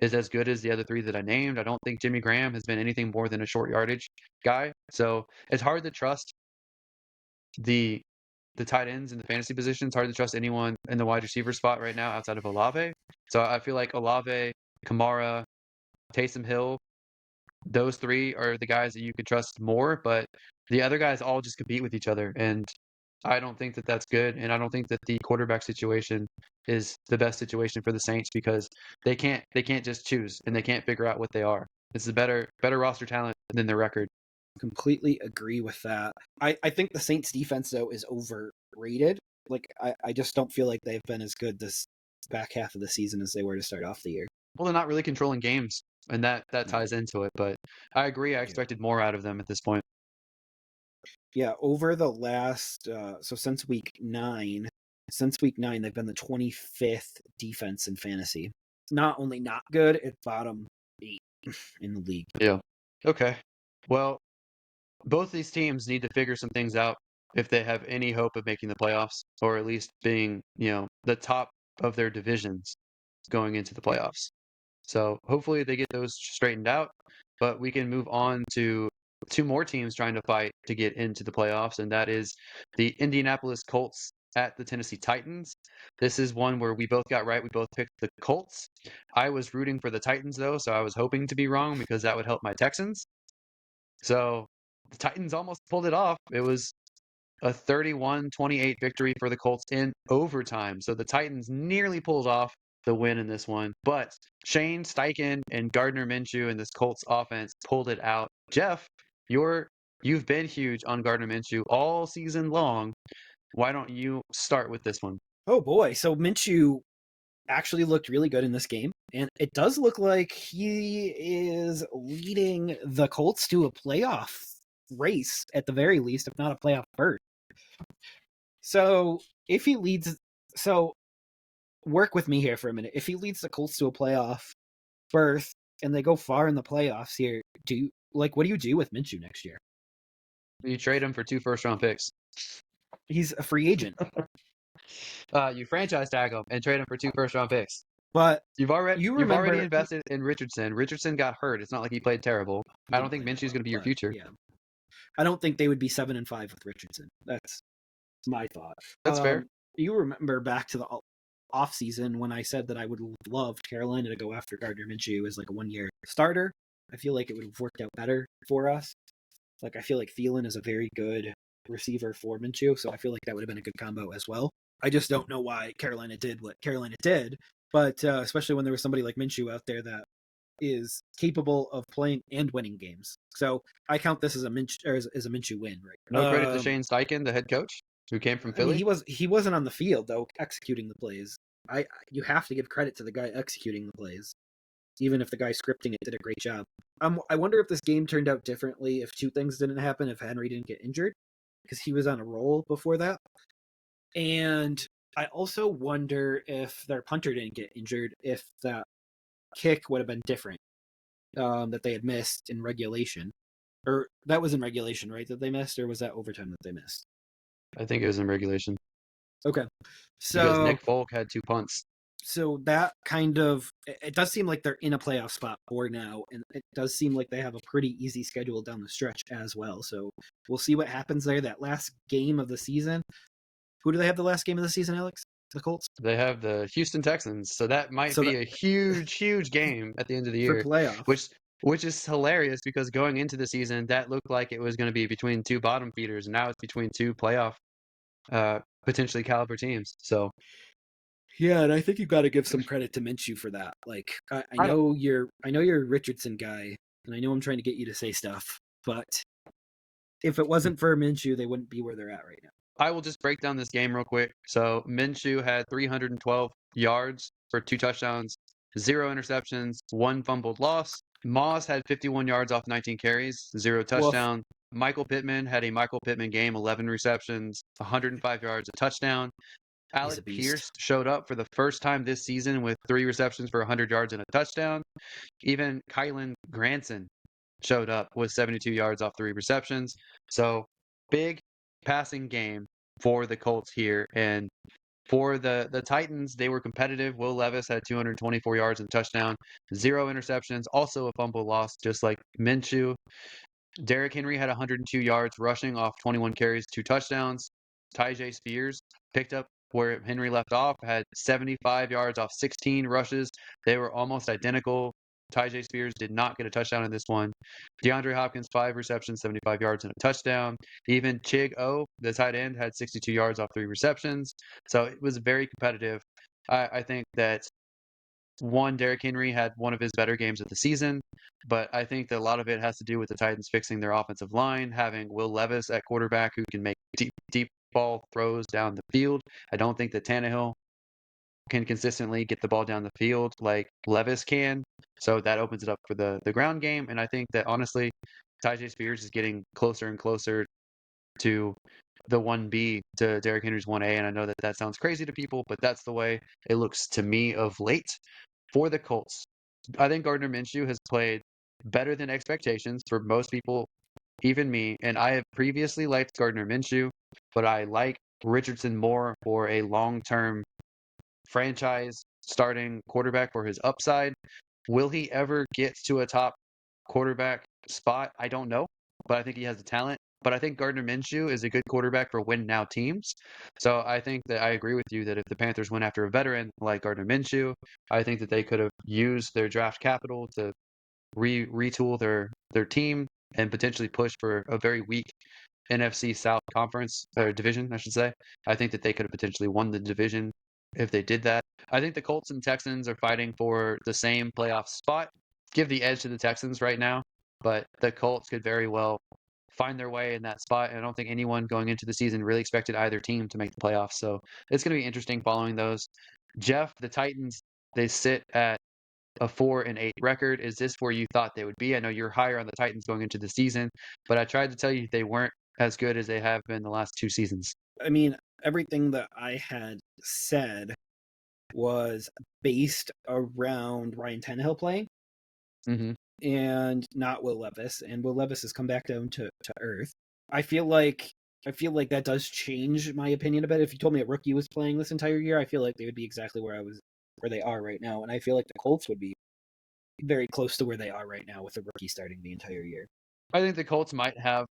[SPEAKER 2] is as good as the other three that I named. I don't think Jimmy Graham has been anything more than a short yardage guy. So it's hard to trust the tight ends in the fantasy position. It's hard to trust anyone in the wide receiver spot right now outside of Olave. So I feel like Olave, Kamara, Taysom Hill, those three are the guys that you could trust more, but the other guys all just compete with each other. And I don't think that that's good. And I don't think that the quarterback situation is the best situation for the Saints because they can't just choose and they can't figure out what they are. It's a better roster talent than their record.
[SPEAKER 1] Completely agree with that. I think the Saints defense though is overrated. Like I just don't feel like they've been as good this back half of the season as they were to start off the year.
[SPEAKER 2] Well, they're not really controlling games, and that ties
[SPEAKER 1] No.
[SPEAKER 2] into it. But I agree. I
[SPEAKER 1] Yeah.
[SPEAKER 2] expected more out of them at this point.
[SPEAKER 1] Yeah, over the last so since week 9, they've been the 25th defense in fantasy. Not only not good, it's bottom 8 in the league.
[SPEAKER 2] Yeah. Okay. Well, both these teams need to figure some things out if they have any hope of making the playoffs, or at least being, the top of their divisions going into the playoffs. So hopefully they get those straightened out. But we can move on to two more teams trying to fight to get into the playoffs, and that is the Indianapolis Colts at the Tennessee Titans. This is one where we both got right. We both picked the Colts. I was rooting for the Titans, though, so I was hoping to be wrong because that would help my Texans. So the Titans almost pulled it off. It was a 31-28 victory for the Colts in overtime. So the Titans nearly pulled off the win in this one. But Shane Steichen and Gardner Minshew and this Colts offense pulled it out. Jeff, you've been huge on Gardner Minshew all season long. Why don't you start with this one?
[SPEAKER 1] Oh boy, so Minshew actually looked really good in this game, and it does look like he is leading the Colts to a playoff race at the very least, if not a playoff berth. So if he leads, so work with me here for a minute. If he leads the Colts to a playoff berth and they go far in the playoffs here, what do you do with Minshew next year?
[SPEAKER 2] You trade him for 2 first-round picks.
[SPEAKER 1] He's a free agent.
[SPEAKER 2] You franchise tag him and trade him for 2 first-round picks.
[SPEAKER 1] But
[SPEAKER 2] You've already
[SPEAKER 1] remember,
[SPEAKER 2] invested in Richardson. Richardson got hurt. It's not like he played terrible. I don't think Minshew's going to be your future.
[SPEAKER 1] Yeah, I don't think they would be 7-5 with Richardson. That's my thought.
[SPEAKER 2] That's fair.
[SPEAKER 1] You remember back to the off season when I said that I would have loved Carolina to go after Gardner Minshew as like a 1-year starter. I feel like it would have worked out better for us. Like I feel like Thielen is a very good receiver for Minshew, so I feel like that would have been a good combo as well. I just don't know why Carolina did what Carolina did, but especially when there was somebody like Minshew out there that is capable of playing and winning games. So I count this as a Minshew win, right?
[SPEAKER 2] No credit to Shane Steichen, the head coach, who came from Philly.
[SPEAKER 1] I mean, he wasn't on the field though, executing the plays. You have to give credit to the guy executing the plays, even if the guy scripting it did a great job. I wonder if this game turned out differently if two things didn't happen, if Henry didn't get injured, because he was on a roll before that. And I also wonder if their punter didn't get injured, if that kick would have been different that they had missed in regulation. Or that was in regulation, right, that they missed? Or was that overtime that they missed?
[SPEAKER 2] I think it was in regulation.
[SPEAKER 1] Okay. So
[SPEAKER 2] because Nick Folk had 2 punts.
[SPEAKER 1] So that kind of, it does seem like they're in a playoff spot for now, and it does seem like they have a pretty easy schedule down the stretch as well. So we'll see what happens there. That last game of the season, who do they have the last game of the season, Alex? The Colts?
[SPEAKER 2] They have the Houston Texans, so that might be a huge game at the end of the year.
[SPEAKER 1] For playoff.
[SPEAKER 2] Which is hilarious because going into the season, that looked like it was going to be between 2 bottom feeders, and now it's between 2 playoff potentially caliber teams. So
[SPEAKER 1] yeah, and I think you've got to give some credit to Minshew for that. Like I know you're a Richardson guy, and I know I'm trying to get you to say stuff, but if it wasn't for Minshew, they wouldn't be where they're at right now.
[SPEAKER 2] I will just break down this game real quick. So Minshew had 312 yards for 2 touchdowns, 0 interceptions, 1 fumbled loss. Moss had 51 yards off 19 carries, 0
[SPEAKER 1] Woof.
[SPEAKER 2] touchdown. Michael Pittman had a Michael Pittman game, 11 receptions, 105 yards, a touchdown.
[SPEAKER 1] He's
[SPEAKER 2] Alec
[SPEAKER 1] a beast.
[SPEAKER 2] Pierce showed up for the first time this season with 3 receptions for 100 yards and a touchdown. Even Kylan Granson showed up with 72 yards off 3 receptions. So big passing game for the Colts here. And for the Titans, they were competitive. Will Levis had 224 yards and a touchdown, 0 interceptions, also a fumble loss, just like Minshew. Derrick Henry had 102 yards rushing off 21 carries, 2 touchdowns. Tyjae Spears picked up where Henry left off, had 75 yards off 16 rushes. They were almost identical. Tyjae Spears did not get a touchdown in this one. DeAndre Hopkins, 5 receptions, 75 yards, and a touchdown. Even Chig O, the tight end, had 62 yards off 3 receptions. So it was very competitive. I think that one, Derrick Henry had one of his better games of the season, but I think that a lot of it has to do with the Titans fixing their offensive line, having Will Levis at quarterback who can make deep ball throws down the field. I don't think that Tannehill can consistently get the ball down the field like Levis can, so that opens it up for the ground game. And I think that honestly, Tyjae Spears is getting closer and closer to the 1B to Derrick Henry's 1A, and I know that that sounds crazy to people, but that's the way it looks to me of late. For the Colts, I think Gardner Minshew has played better than expectations for most people, even me, and I have previously liked Gardner Minshew, but I like Richardson more for a long-term franchise starting quarterback for his upside. Will he ever get to a top quarterback spot? I don't know, but I think he has the talent. But I think Gardner Minshew is a good quarterback for win now teams. So I think that I agree with you that if the Panthers went after a veteran like Gardner Minshew, I think that they could have used their draft capital to retool their team and potentially push for a very weak NFC South conference or division, I should say. I think that they could have potentially won the division if they did that. I think the Colts and Texans are fighting for the same playoff spot. Give the edge to the Texans right now, but the Colts could very well find their way in that spot. And I don't think anyone going into the season really expected either team to make the playoffs. So it's going to be interesting following those. Jeff, the Titans, they sit at a 4-8 record. Is this where you thought they would be? I know you're higher on the Titans going into the season, but I tried to tell you they weren't as good as they have been the last 2 seasons.
[SPEAKER 1] I mean, everything that I had said was based around Ryan Tannehill playing
[SPEAKER 2] Mm-hmm.
[SPEAKER 1] and not Will Levis. And Will Levis has come back down to earth. I feel like that does change my opinion a bit. If you told me a rookie was playing this entire year, I feel like they would be exactly where they are right now. And I feel like the Colts would be very close to where they are right now with a rookie starting the entire year.
[SPEAKER 2] I think the Colts might have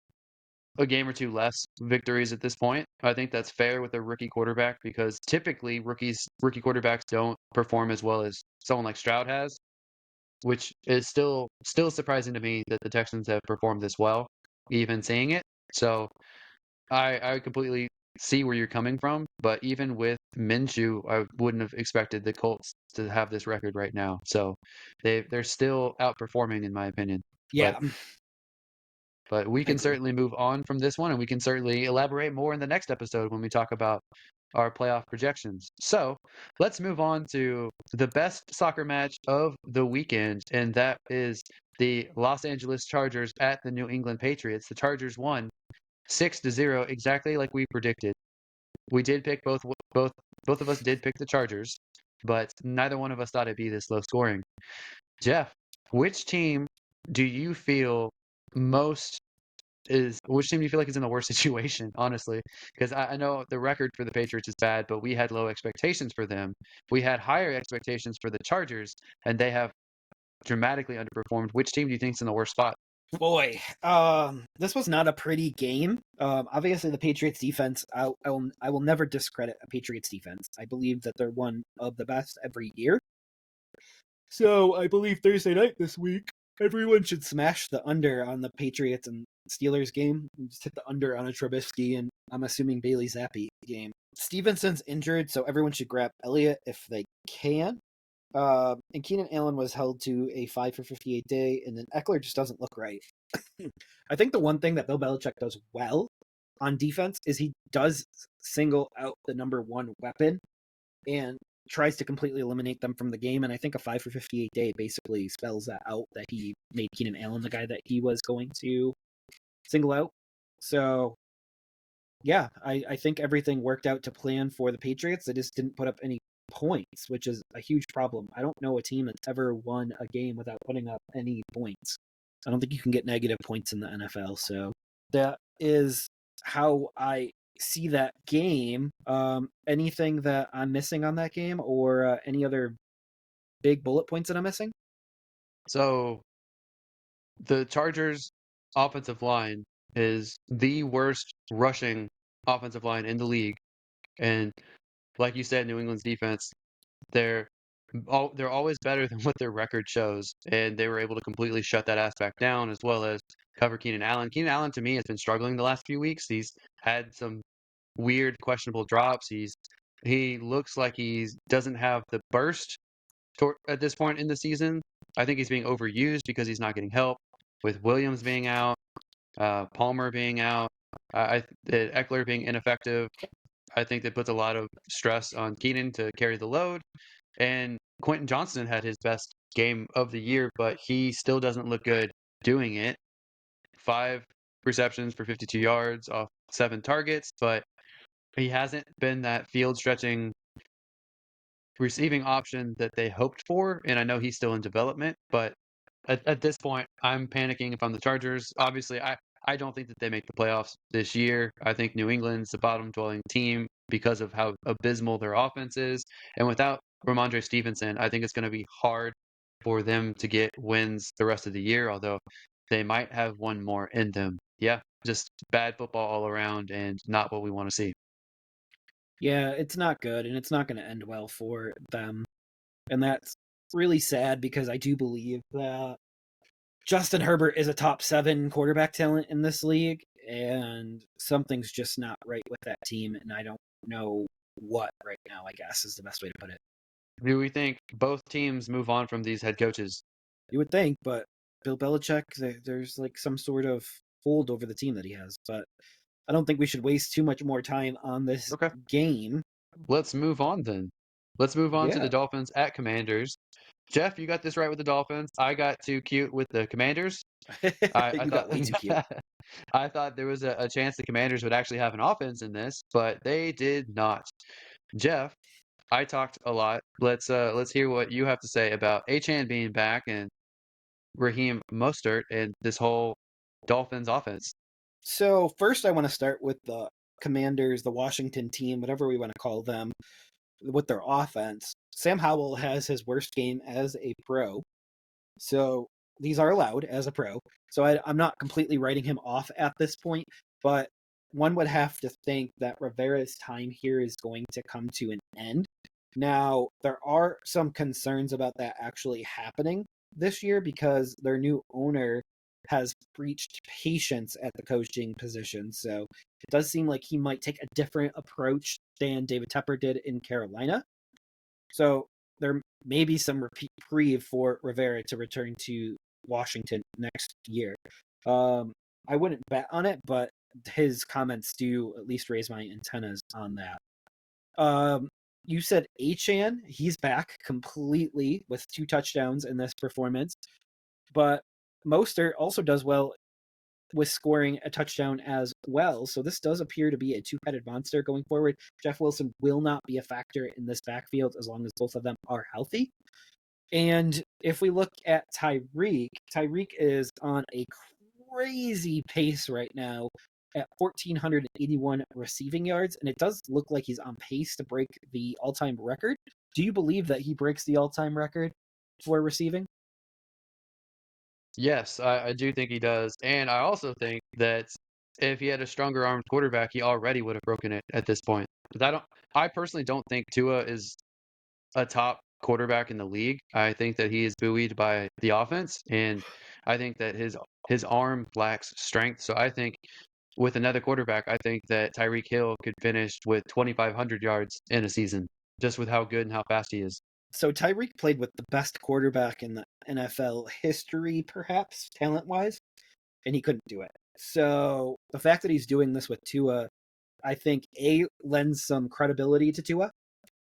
[SPEAKER 2] a game or two less victories at this point. I think that's fair with a rookie quarterback because typically rookie quarterbacks don't perform as well as someone like Stroud has, which is still surprising to me that the Texans have performed this well, even seeing it. So I completely see where you're coming from, but even with Minshew, I wouldn't have expected the Colts to have this record right now. So they're still outperforming in my opinion.
[SPEAKER 1] Yeah,
[SPEAKER 2] But we
[SPEAKER 1] I
[SPEAKER 2] can
[SPEAKER 1] agree.
[SPEAKER 2] certainly move on from this one, and we can certainly elaborate more in the next episode when we talk about our playoff projections. So let's move on to the best soccer match of the weekend, and that is the Los Angeles Chargers at the New England Patriots. The Chargers won 6-0, exactly like we predicted. We did pick both of us did pick the Chargers, but neither one of us thought it'd be this low scoring. Jeff, which team do you feel most which team do you feel like is in the worst situation, honestly? Because I know the record for the Patriots is bad, but we had low expectations for them. We had higher expectations for the Chargers, and they have dramatically underperformed. Which team do you think is in the worst spot?
[SPEAKER 1] Boy, this was not a pretty game. Obviously, the Patriots defense. I will never discredit a Patriots defense. I believe that they're one of the best every year. So I believe Thursday night this week, everyone should smash the under on the Patriots and Steelers game. Just hit the under on a Trubisky and I'm assuming Bailey Zappi game. Stevenson's injured, so everyone should grab Elliott if they can. And Keenan Allen was held to a 5 for 58 day, and then Eckler just doesn't look right. I think the one thing that Bill Belichick does well on defense is he does single out the number one weapon, and tries to completely eliminate them from the game. And I think a 5 for 58 day basically spells that out, that he made Keenan Allen the guy that he was going to single out. So yeah, I think everything worked out to plan for the Patriots. They just didn't put up any points, which is a huge problem. I don't know a team that's ever won a game without putting up any points. I don't think you can get negative points in the NFL. So that is how I see that game. Anything that I'm missing on that game, or any other big bullet points that I'm missing?
[SPEAKER 2] So the Chargers' offensive line is the worst rushing offensive line in the league, and like you said, New England's defense, they're they're always better than what their record shows, and they were able to completely shut that aspect down as well as cover Keenan Allen. Keenan Allen to me has been struggling the last few weeks. He's had some weird questionable drops. He looks like he doesn't have the burst at this point in the season. I think he's being overused because he's not getting help with Williams being out, Palmer being out, Eckler being ineffective. I think that puts a lot of stress on Keenan to carry the load. And Quentin Johnston had his best game of the year, but he still doesn't look good doing it. 5 receptions for 52 yards off 7 targets, but he hasn't been that field stretching receiving option that they hoped for. And I know he's still in development, but at this point, I'm panicking if I'm the Chargers. Obviously, I don't think that they make the playoffs this year. I think New England's the bottom dwelling team because of how abysmal their offense is. And without Ramondre Stevenson, I think it's going to be hard for them to get wins the rest of the year, although they might have one more in them. Yeah, just bad football all around and not what we want to see.
[SPEAKER 1] Yeah, it's not good, and it's not going to end well for them. And that's really sad, because I do believe that Justin Herbert is a top 7 quarterback talent in this league, and something's just not right with that team, and I don't know what right now, I guess, is the best way to put it.
[SPEAKER 2] Do we think both teams move on from these head coaches?
[SPEAKER 1] You would think, but Bill Belichick, there's like some sort of hold over the team that he has. But I don't think we should waste too much more time on this
[SPEAKER 2] Okay.
[SPEAKER 1] game.
[SPEAKER 2] Let's move on then. Let's move on to the
[SPEAKER 1] Yeah.
[SPEAKER 2] Dolphins at Commanders. Jeff, you got this right with the Dolphins. I got too cute with the Commanders. I
[SPEAKER 1] You
[SPEAKER 2] thought
[SPEAKER 1] got way too cute.
[SPEAKER 2] I thought there was a chance the Commanders would actually have an offense in this, but they did not. Jeff, I talked a lot. Let's hear what you have to say about Achan being back and Raheem Mostert and this whole Dolphins offense.
[SPEAKER 1] So first, I want to start with the Commanders, the Washington team, whatever we want to call them, with their offense. Sam Howell has his worst game as a pro. So these are allowed as a pro. So I'm not completely writing him off at this point, but one would have to think that Rivera's time here is going to come to an end. Now, there are some concerns about that actually happening this year, because their new owner has preached patience at the coaching position. So it does seem like he might take a different approach than David Tepper did in Carolina. So there may be some reprieve for Rivera to return to Washington next year. I wouldn't bet on it, but his comments do at least raise my antennas on that. You said Achan, he's back completely with 2 touchdowns in this performance, but Mostert also does well with scoring a touchdown as well. So this does appear to be a 2-headed monster going forward. Jeff Wilson will not be a factor in this backfield as long as both of them are healthy. And if we look at Tyreek is on a crazy pace right now at 1,481 receiving yards, and it does look like he's on pace to break the all-time record. Do you believe that he breaks the all-time record for receiving?
[SPEAKER 2] Yes, I do think he does. And I also think that if he had a stronger armed quarterback, he already would have broken it at this point. But I personally don't think Tua is a top quarterback in the league. I think that he is buoyed by the offense, and I think that his arm lacks strength. So I think with another quarterback, I think that Tyreek Hill could finish with 2,500 yards in a season, just with how good and how fast he is.
[SPEAKER 1] So Tyreek played with the best quarterback in the NFL history, perhaps, talent-wise, and he couldn't do it. So the fact that he's doing this with Tua, I think, A, lends some credibility to Tua,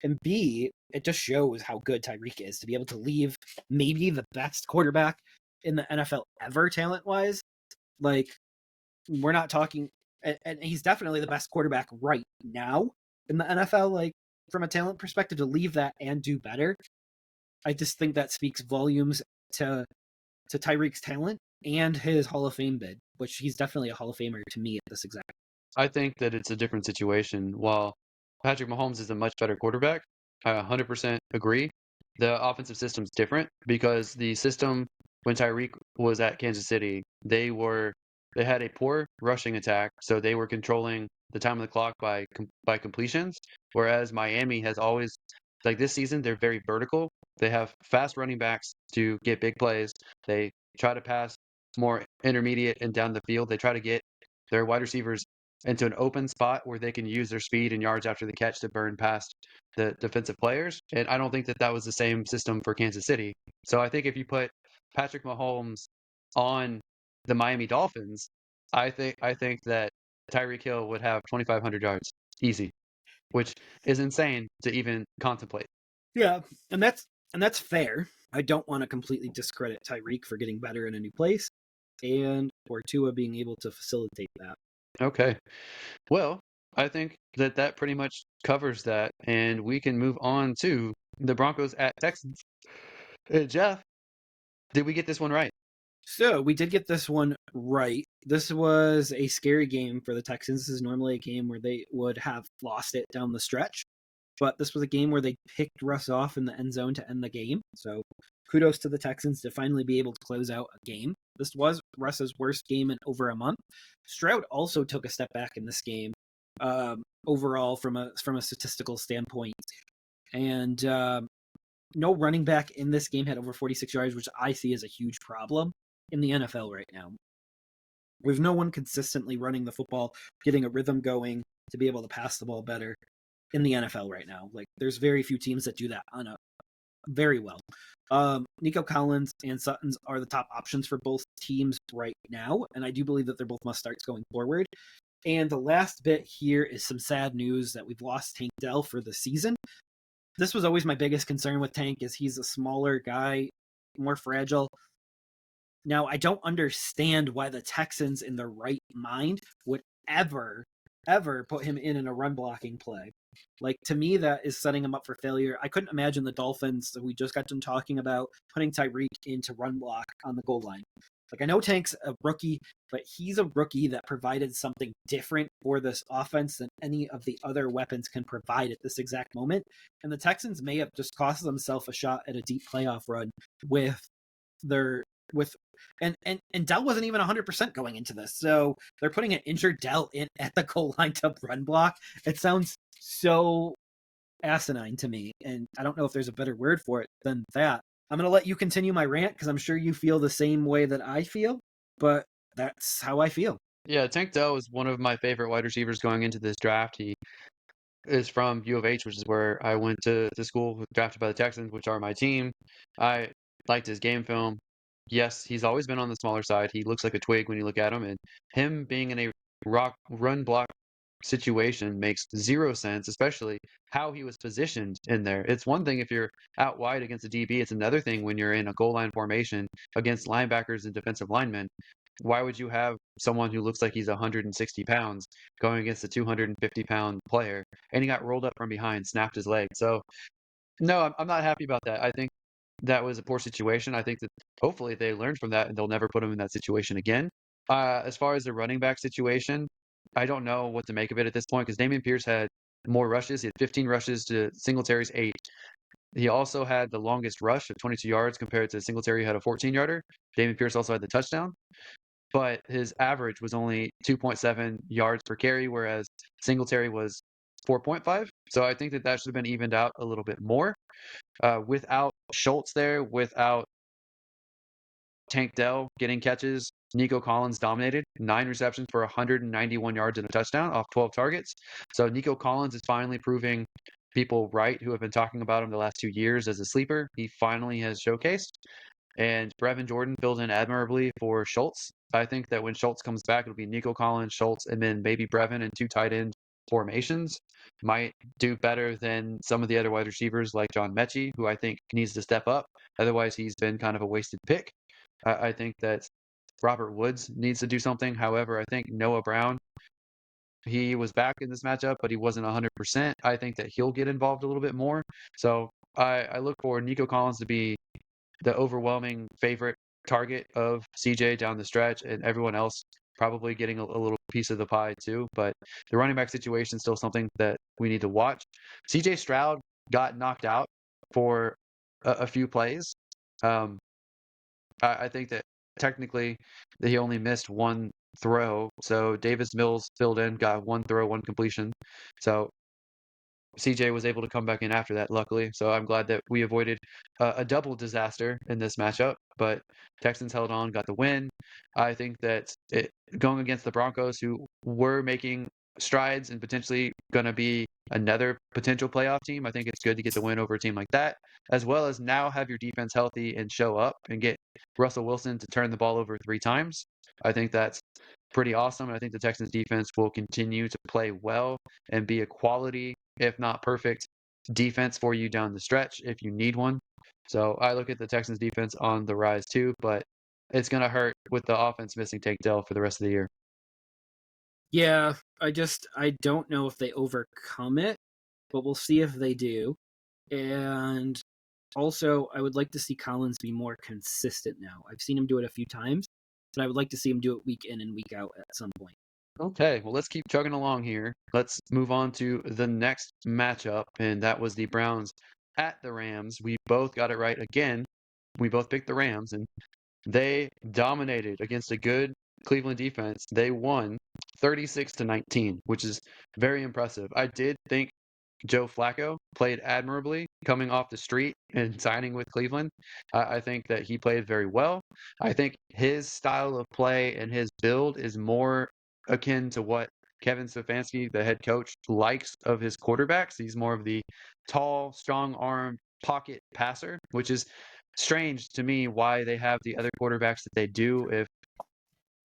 [SPEAKER 1] And B, it just shows how good Tyreek is to be able to leave maybe the best quarterback in the NFL ever, talent wise. Like, we're not talking, and he's definitely the best quarterback right now in the NFL. Like, from a talent perspective, to leave that and do better, I just think that speaks volumes to Tyreek's talent and his Hall of Fame bid, which he's definitely a Hall of Famer to me at this exact.
[SPEAKER 2] I think that it's a different situation. While Patrick Mahomes is a much better quarterback, I 100% agree. The offensive system's different because the system when Tyreek was at Kansas City, they had a poor rushing attack, so they were controlling the time of the clock by completions. Whereas Miami has always, like this season, they're very vertical. They have fast running backs to get big plays. They try to pass more intermediate and down the field. They try to get their wide receivers into an open spot where they can use their speed and yards after the catch to burn past the defensive players. And I don't think that that was the same system for Kansas City. So I think if you put Patrick Mahomes on the Miami Dolphins, I think that Tyreek Hill would have 2,500 yards easy, which is insane to even contemplate.
[SPEAKER 1] Yeah, and that's fair. I don't want to completely discredit Tyreek for getting better in a new place, and or Tua being able to facilitate that.
[SPEAKER 2] Okay. Well, I think that that pretty much covers that, and we can move on to the Broncos at Texans. Jeff, did we get this one right?
[SPEAKER 1] So we did get this one right. This was a scary game for the Texans. This is normally a game where they would have lost it down the stretch, but this was a game where they picked Russ off in the end zone to end the game. So kudos to the Texans to finally be able to close out a game. This was Russ's worst game in over a month. Stroud also took a step back in this game, overall from a statistical standpoint, and no running back in this game had over 46 yards, which I see as a huge problem in the NFL right now. With no one consistently running the football, getting a rhythm going to be able to pass the ball better in the NFL right now. Like, there's very few teams that do that on a very well. Nico Collins and Sutton's are the top options for both teams right now, and I do believe that they're both must starts going forward. And the last bit here is some sad news that we've lost Tank Dell for the season. This was always my biggest concern with Tank, is he's a smaller guy, more fragile. Now, I don't understand why the Texans in their right mind would ever put him in a run blocking play. Like, to me, that is setting him up for failure. I couldn't imagine the Dolphins that we just got done talking about putting Tyreek into run block on the goal line. Like, I know Tank's a rookie, but he's a rookie that provided something different for this offense than any of the other weapons can provide at this exact moment. And the Texans may have just cost themselves a shot at a deep playoff run with their with and Dell wasn't even 100% going into this. So they're putting an injured Dell in at the goal line to run block. It sounds so asinine to me, and I don't know if there's a better word for it than that. I'm going to let you continue my rant because I'm sure you feel the same way that I feel, but that's how I feel.
[SPEAKER 2] Yeah, Tank Dell is one of my favorite wide receivers going into this draft. He is from U of H, which is where I went to school, drafted by the Texans, which are my team. I liked his game film. Yes, he's always been on the smaller side. He looks like a twig when you look at him, and him being in a run block situation makes zero sense, especially how he was positioned in there. It's one thing if you're out wide against a DB, it's another thing when you're in a goal line formation against linebackers and defensive linemen. Why would you have someone who looks like he's 160 pounds going against a 250-pound player? And he got rolled up from behind, snapped his leg. So, no, I'm not happy about that. I think that was a poor situation. I think that hopefully they learned from that and they'll never put him in that situation again. As far as the running back situation, I don't know what to make of it at this point because Dameon Pierce had more rushes. He had 15 rushes to Singletary's 8. He also had the longest rush of 22 yards compared to Singletary, who had a 14-yarder. Dameon Pierce also had the touchdown, but his average was only 2.7 yards per carry, whereas Singletary was 4.5. So I think that that should have been evened out a little bit more. Without Schultz there, without Tank Dell getting catches, Nico Collins dominated 9 receptions for 191 yards and a touchdown off 12 targets. So Nico Collins is finally proving people right who have been talking about him the last 2 years as a sleeper. He finally has showcased. And Brevin Jordan filled in admirably for Schultz. I think that when Schultz comes back, it'll be Nico Collins, Schultz, and then maybe Brevin and 2 tight end formations might do better than some of the other wide receivers like John Mechie, who I think needs to step up. Otherwise, he's been kind of a wasted pick. I think that Robert Woods needs to do something. However, I think Noah Brown, he was back in this matchup, but he wasn't 100%. I think that he'll get involved a little bit more. So I look for Nico Collins to be the overwhelming favorite target of CJ down the stretch, and everyone else probably getting a little piece of the pie too. But the running back situation is still something that we need to watch. CJ Stroud got knocked out for a few plays. Um, I think that technically that he only missed one throw. So Davis Mills filled in, got one throw, one completion. So CJ was able to come back in after that, luckily. So I'm glad that we avoided a double disaster in this matchup. But Texans held on, got the win. I think that going against the Broncos, who were making strides and potentially going to be another potential playoff team, I think it's good to get the win over a team like that, as well as now have your defense healthy and show up and get Russell Wilson to turn the ball over 3 times. I think that's pretty awesome. And I think the Texans defense will continue to play well and be a quality, if not perfect, defense for you down the stretch if you need one. So I look at the Texans defense on the rise too, but it's going to hurt with the offense missing Tank Dell for the rest of the year.
[SPEAKER 1] Yeah, I don't know if they overcome it, but we'll see if they do. And also, I would like to see Collins be more consistent now. I've seen him do it a few times, but I would like to see him do it week in and week out at some point.
[SPEAKER 2] Okay, well, let's keep chugging along here. Let's move on to the next matchup, and that was the Browns at the Rams. We both got it right again. We both picked the Rams, and they dominated against a good Cleveland defense. They won 36-19, which is very impressive. I did think Joe Flacco played admirably coming off the street and signing with Cleveland. I think that he played very well. I think his style of play and his build is more akin to what Kevin Stefanski, the head coach, likes of his quarterbacks. He's more of the tall, strong arm pocket passer, which is strange to me why they have the other quarterbacks that they do if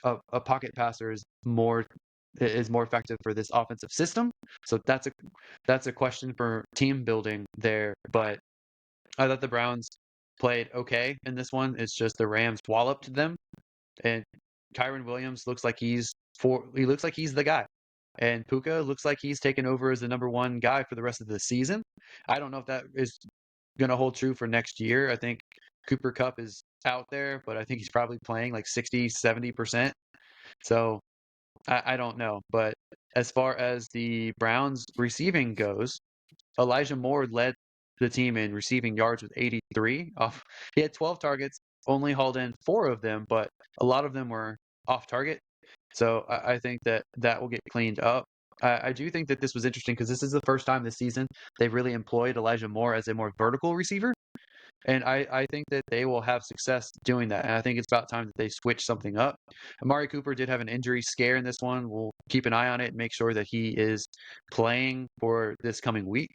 [SPEAKER 2] a pocket passer is more effective for this offensive system. So that's a question for team building there. But I thought the Browns played okay in this one. It's just the Rams walloped them, and Kyron Williams looks like he looks like he's the guy. And Puka looks like he's taken over as the number one guy for the rest of the season. I don't know if that is going to hold true for next year. I think Cooper Kupp is out there, but I think he's probably playing like 60-70%. So I don't know. But as far as the Browns receiving goes, Elijah Moore led the team in receiving yards with 83. He had 12 targets, only hauled in 4 of them, but a lot of them were off target. So I think that will get cleaned up. I do think that this was interesting because this is the first time this season they've really employed Elijah Moore as a more vertical receiver. And I think that they will have success doing that. And I think it's about time that they switch something up. Amari Cooper did have an injury scare in this one. We'll keep an eye on it and make sure that he is playing for this coming week.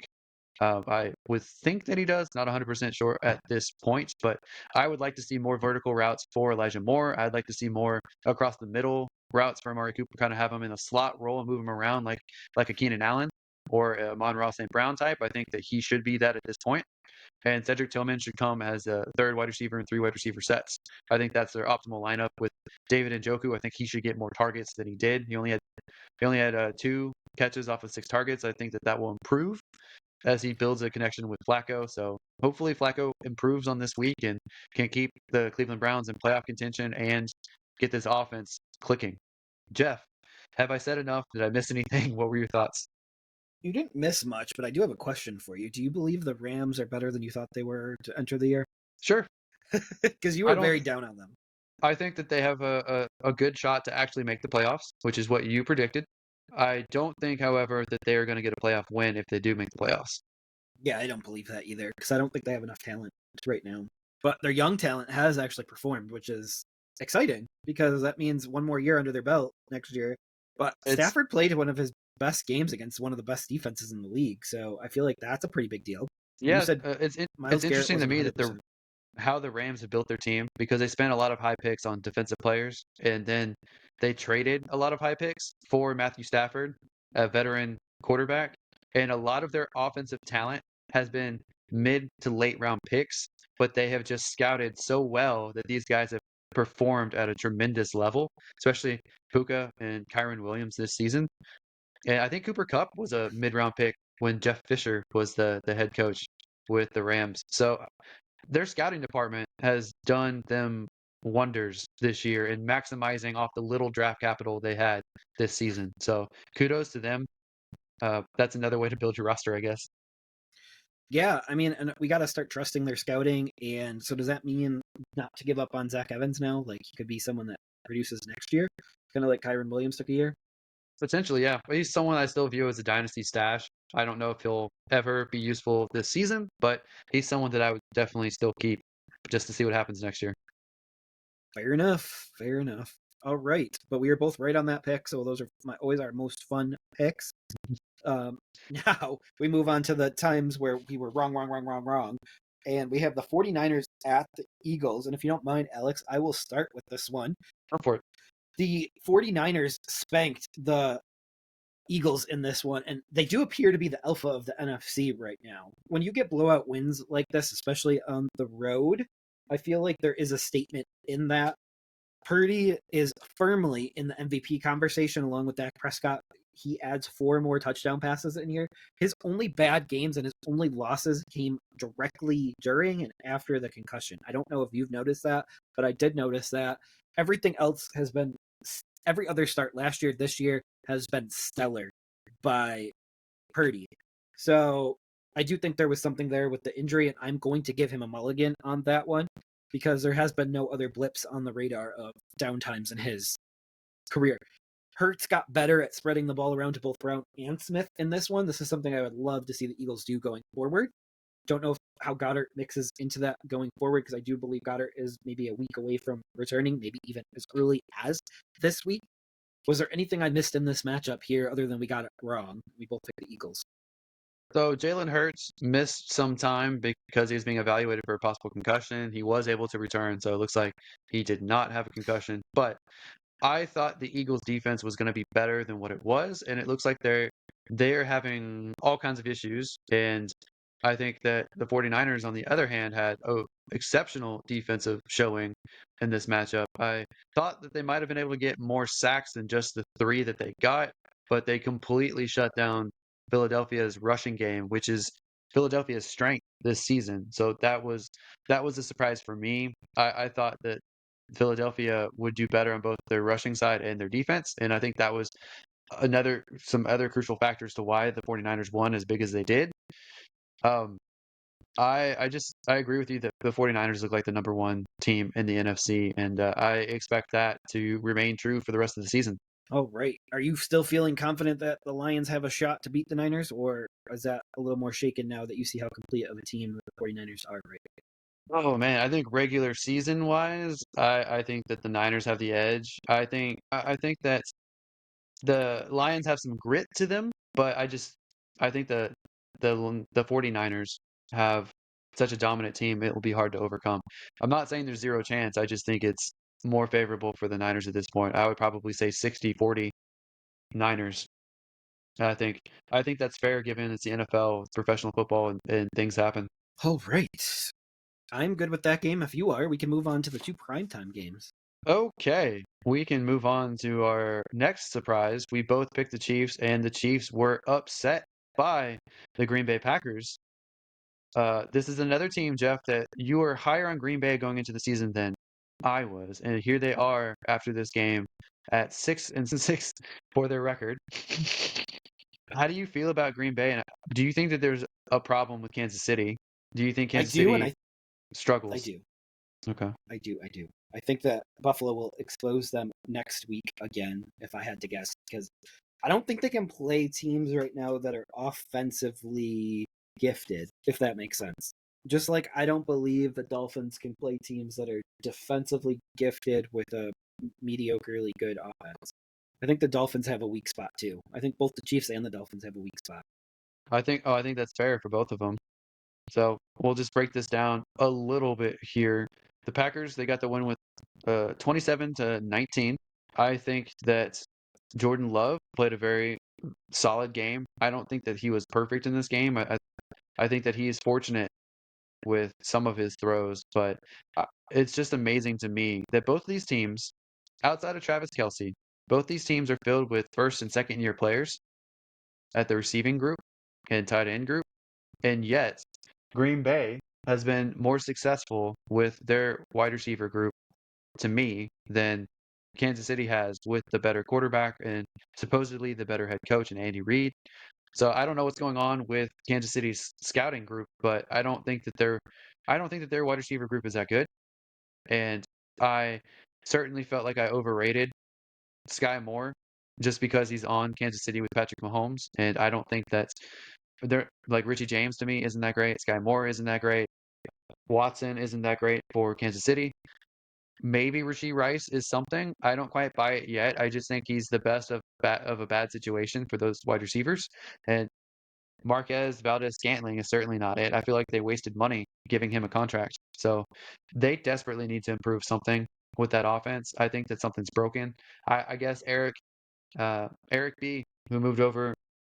[SPEAKER 2] I would think that he does, not 100% sure at this point, but I would like to see more vertical routes for Elijah Moore. I'd like to see more across the middle routes for Amari Cooper, kind of have him in a slot role and move him around like a Keenan Allen or a Amon-Ra St. Brown type. I think that he should be that at this point. And Cedric Tillman should come as a third wide receiver and 3 wide receiver sets. I think that's their optimal lineup with David Njoku. I think he should get more targets than he did. He only had 2 catches off of 6 targets. I think that will improve as he builds a connection with Flacco. So hopefully Flacco improves on this week and can keep the Cleveland Browns in playoff contention and get this offense clicking. Jeff, have I said enough? Did I miss anything? What were your thoughts?
[SPEAKER 1] You didn't miss much, but I do have a question for you. Do you believe the Rams are better than you thought they were to enter the year?
[SPEAKER 2] Sure.
[SPEAKER 1] Because you were very down on them.
[SPEAKER 2] I think that they have a good shot to actually make the playoffs, which is what you predicted. I don't think, however, that they are going to get a playoff win if they do make the playoffs.
[SPEAKER 1] Yeah, I don't believe that either, because I don't think they have enough talent right now. But their young talent has actually performed, which is exciting, because that means one more year under their belt next year. But Stafford played one of his best games against one of the best defenses in the league, so I feel like that's a pretty big deal.
[SPEAKER 2] Yeah, it's interesting to me that
[SPEAKER 1] 100%.
[SPEAKER 2] how the Rams have built their team because they spent a lot of high picks on defensive players, and then they traded a lot of high picks for Matthew Stafford, a veteran quarterback, and a lot of their offensive talent has been mid to late round picks, but they have just scouted so well that these guys have performed at a tremendous level, especially Puka and Kyron Williams this season. And I think Cooper Kupp was a mid round pick when Jeff Fisher was the head coach with the Rams. So their scouting department has done them wonders this year in maximizing off the little draft capital they had this season. So kudos to them. That's another way to build your roster, I guess.
[SPEAKER 1] Yeah, I mean, and we got to start trusting their scouting. And so, does that mean not to give up on Zach Evans now? Like, he could be someone that produces next year, kind of like Kyron Williams took a year.
[SPEAKER 2] Potentially, yeah. But he's someone I still view as a dynasty stash. I don't know if he'll ever be useful this season, but he's someone that I would definitely still keep just to see what happens next year.
[SPEAKER 1] Fair enough. Fair enough. All right, but we are both right on that pick, so those are always our most fun picks. Um, now we move on to the times where we were wrong. And we have the 49ers at the Eagles. And if you don't mind, Alex, I will start with this one.
[SPEAKER 2] Go for it.
[SPEAKER 1] The 49ers spanked the Eagles in this one, and they do appear to be the alpha of the NFC right now. When you get blowout wins like this, especially on the road, I feel like there is a statement in that. Purdy is firmly in the MVP conversation along with Dak Prescott. He adds 4 more touchdown passes in here. His only bad games and his only losses came directly during and after the concussion. I don't know if you've noticed that, but I did notice that. Everything else has been, every other start last year, this year has been stellar by Purdy. So I do think there was something there with the injury, and I'm going to give him a mulligan on that one because there has been no other blips on the radar of downtimes in his career. Hurts got better at spreading the ball around to both Brown and Smith in this one. This is something I would love to see the Eagles do going forward. Don't know how Goddard mixes into that going forward because I do believe Goddard is maybe a week away from returning, maybe even as early as this week. Was there anything I missed in this matchup here other than we got it wrong? We both picked the Eagles.
[SPEAKER 2] So Jalen Hurts missed some time because he was being evaluated for a possible concussion. He was able to return, so it looks like he did not have a concussion. But I thought the Eagles defense was going to be better than what it was, and it looks like they're having all kinds of issues. And I think that the 49ers, on the other hand, had an exceptional defensive showing in this matchup. I thought that they might have been able to get more sacks than just the 3 that they got, but they completely shut down Philadelphia's rushing game, which is Philadelphia's strength this season. So that was a surprise for me. I thought that Philadelphia would do better on both their rushing side and their defense, and I think that was some other crucial factors to why the 49ers won as big as they did. Um, I agree with you that the 49ers look like the number 1 team in the NFC, and I expect that to remain true for the rest of the season.
[SPEAKER 1] Oh, right. Are you still feeling confident that the Lions have a shot to beat the Niners, or is that a little more shaken now that you see how complete of a team the 49ers are right
[SPEAKER 2] Oh man, I think regular season wise, I think that the Niners have the edge. I think that the Lions have some grit to them, but I think the 49ers have such a dominant team, it will be hard to overcome. I'm not saying there's zero chance. I just think it's more favorable for the Niners at this point. I would probably say 60-40 Niners. I think that's fair given it's the NFL, it's professional football, and things happen.
[SPEAKER 1] now? Oh, right. I'm good with that game. If you are, we can move on to the 2 primetime games.
[SPEAKER 2] Okay, we can move on to our next surprise. We both picked the Chiefs, and the Chiefs were upset by the Green Bay Packers. This is another team, Jeff, that you were higher on Green Bay going into the season than I was, and here they are after this game at 6-6 for their record. How do you feel about Green Bay, and do you think that there's a problem with Kansas City? Do you think
[SPEAKER 1] I
[SPEAKER 2] Kansas
[SPEAKER 1] do, and
[SPEAKER 2] City
[SPEAKER 1] I
[SPEAKER 2] struggles?
[SPEAKER 1] do.
[SPEAKER 2] Okay.
[SPEAKER 1] I do. I do. I think that Buffalo will expose them next week again, if I had to guess, because I don't think they can play teams right now that are offensively gifted, if that makes sense. Just like I don't believe the Dolphins can play teams that are defensively gifted with a mediocrely good offense. I think the Dolphins have a weak spot too. I think both the Chiefs and the Dolphins have a weak spot.
[SPEAKER 2] I think that's fair for both of them. So we'll just break this down a little bit here. The Packers, they got the win with 27-19. I think that Jordan Love played a very solid game. I don't think that he was perfect in this game. I think that he is fortunate with some of his throws, but it's just amazing to me that both these teams, outside of Travis Kelsey, both these teams are filled with first and second year players at the receiving group and tight end group, and yet Green Bay has been more successful with their wide receiver group to me than Kansas City has with the better quarterback and supposedly the better head coach and Andy Reid. So I don't know what's going on with Kansas City's scouting group, but I don't think that their wide receiver group is that good. And I certainly felt like I overrated Sky Moore just because he's on Kansas City with Patrick Mahomes. And I don't think that they're like Richie James to me isn't that great. Sky Moore isn't that great. Watson isn't that great for Kansas City. Maybe Rashee Rice is something. I don't quite buy it yet. I just think he's the best of a bad situation for those wide receivers. And Marquez Valdez-Scantling is certainly not it. I feel like they wasted money giving him a contract. So they desperately need to improve something with that offense. I think that something's broken. I guess Eric B, who moved over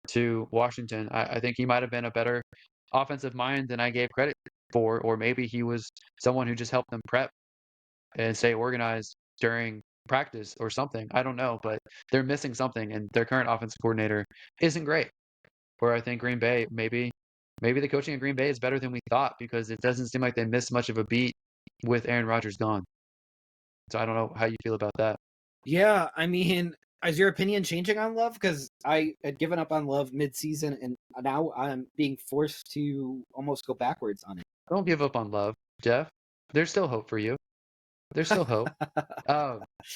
[SPEAKER 2] to Washington, I think he might have been a better offensive mind than I gave credit for, or maybe he was someone who just helped them prep and stay organized during practice or something. I don't know, but they're missing something, and their current offensive coordinator isn't great. Where I think Green Bay, maybe the coaching at Green Bay is better than we thought because it doesn't seem like they missed much of a beat with Aaron Rodgers gone. So I don't know how you feel about that.
[SPEAKER 1] Yeah, I mean, is your opinion changing on Love? Because I had given up on Love mid-season, and now I'm being forced to almost go backwards on it.
[SPEAKER 2] Don't give up on Love, Jeff. There's still hope for you. There's still hope.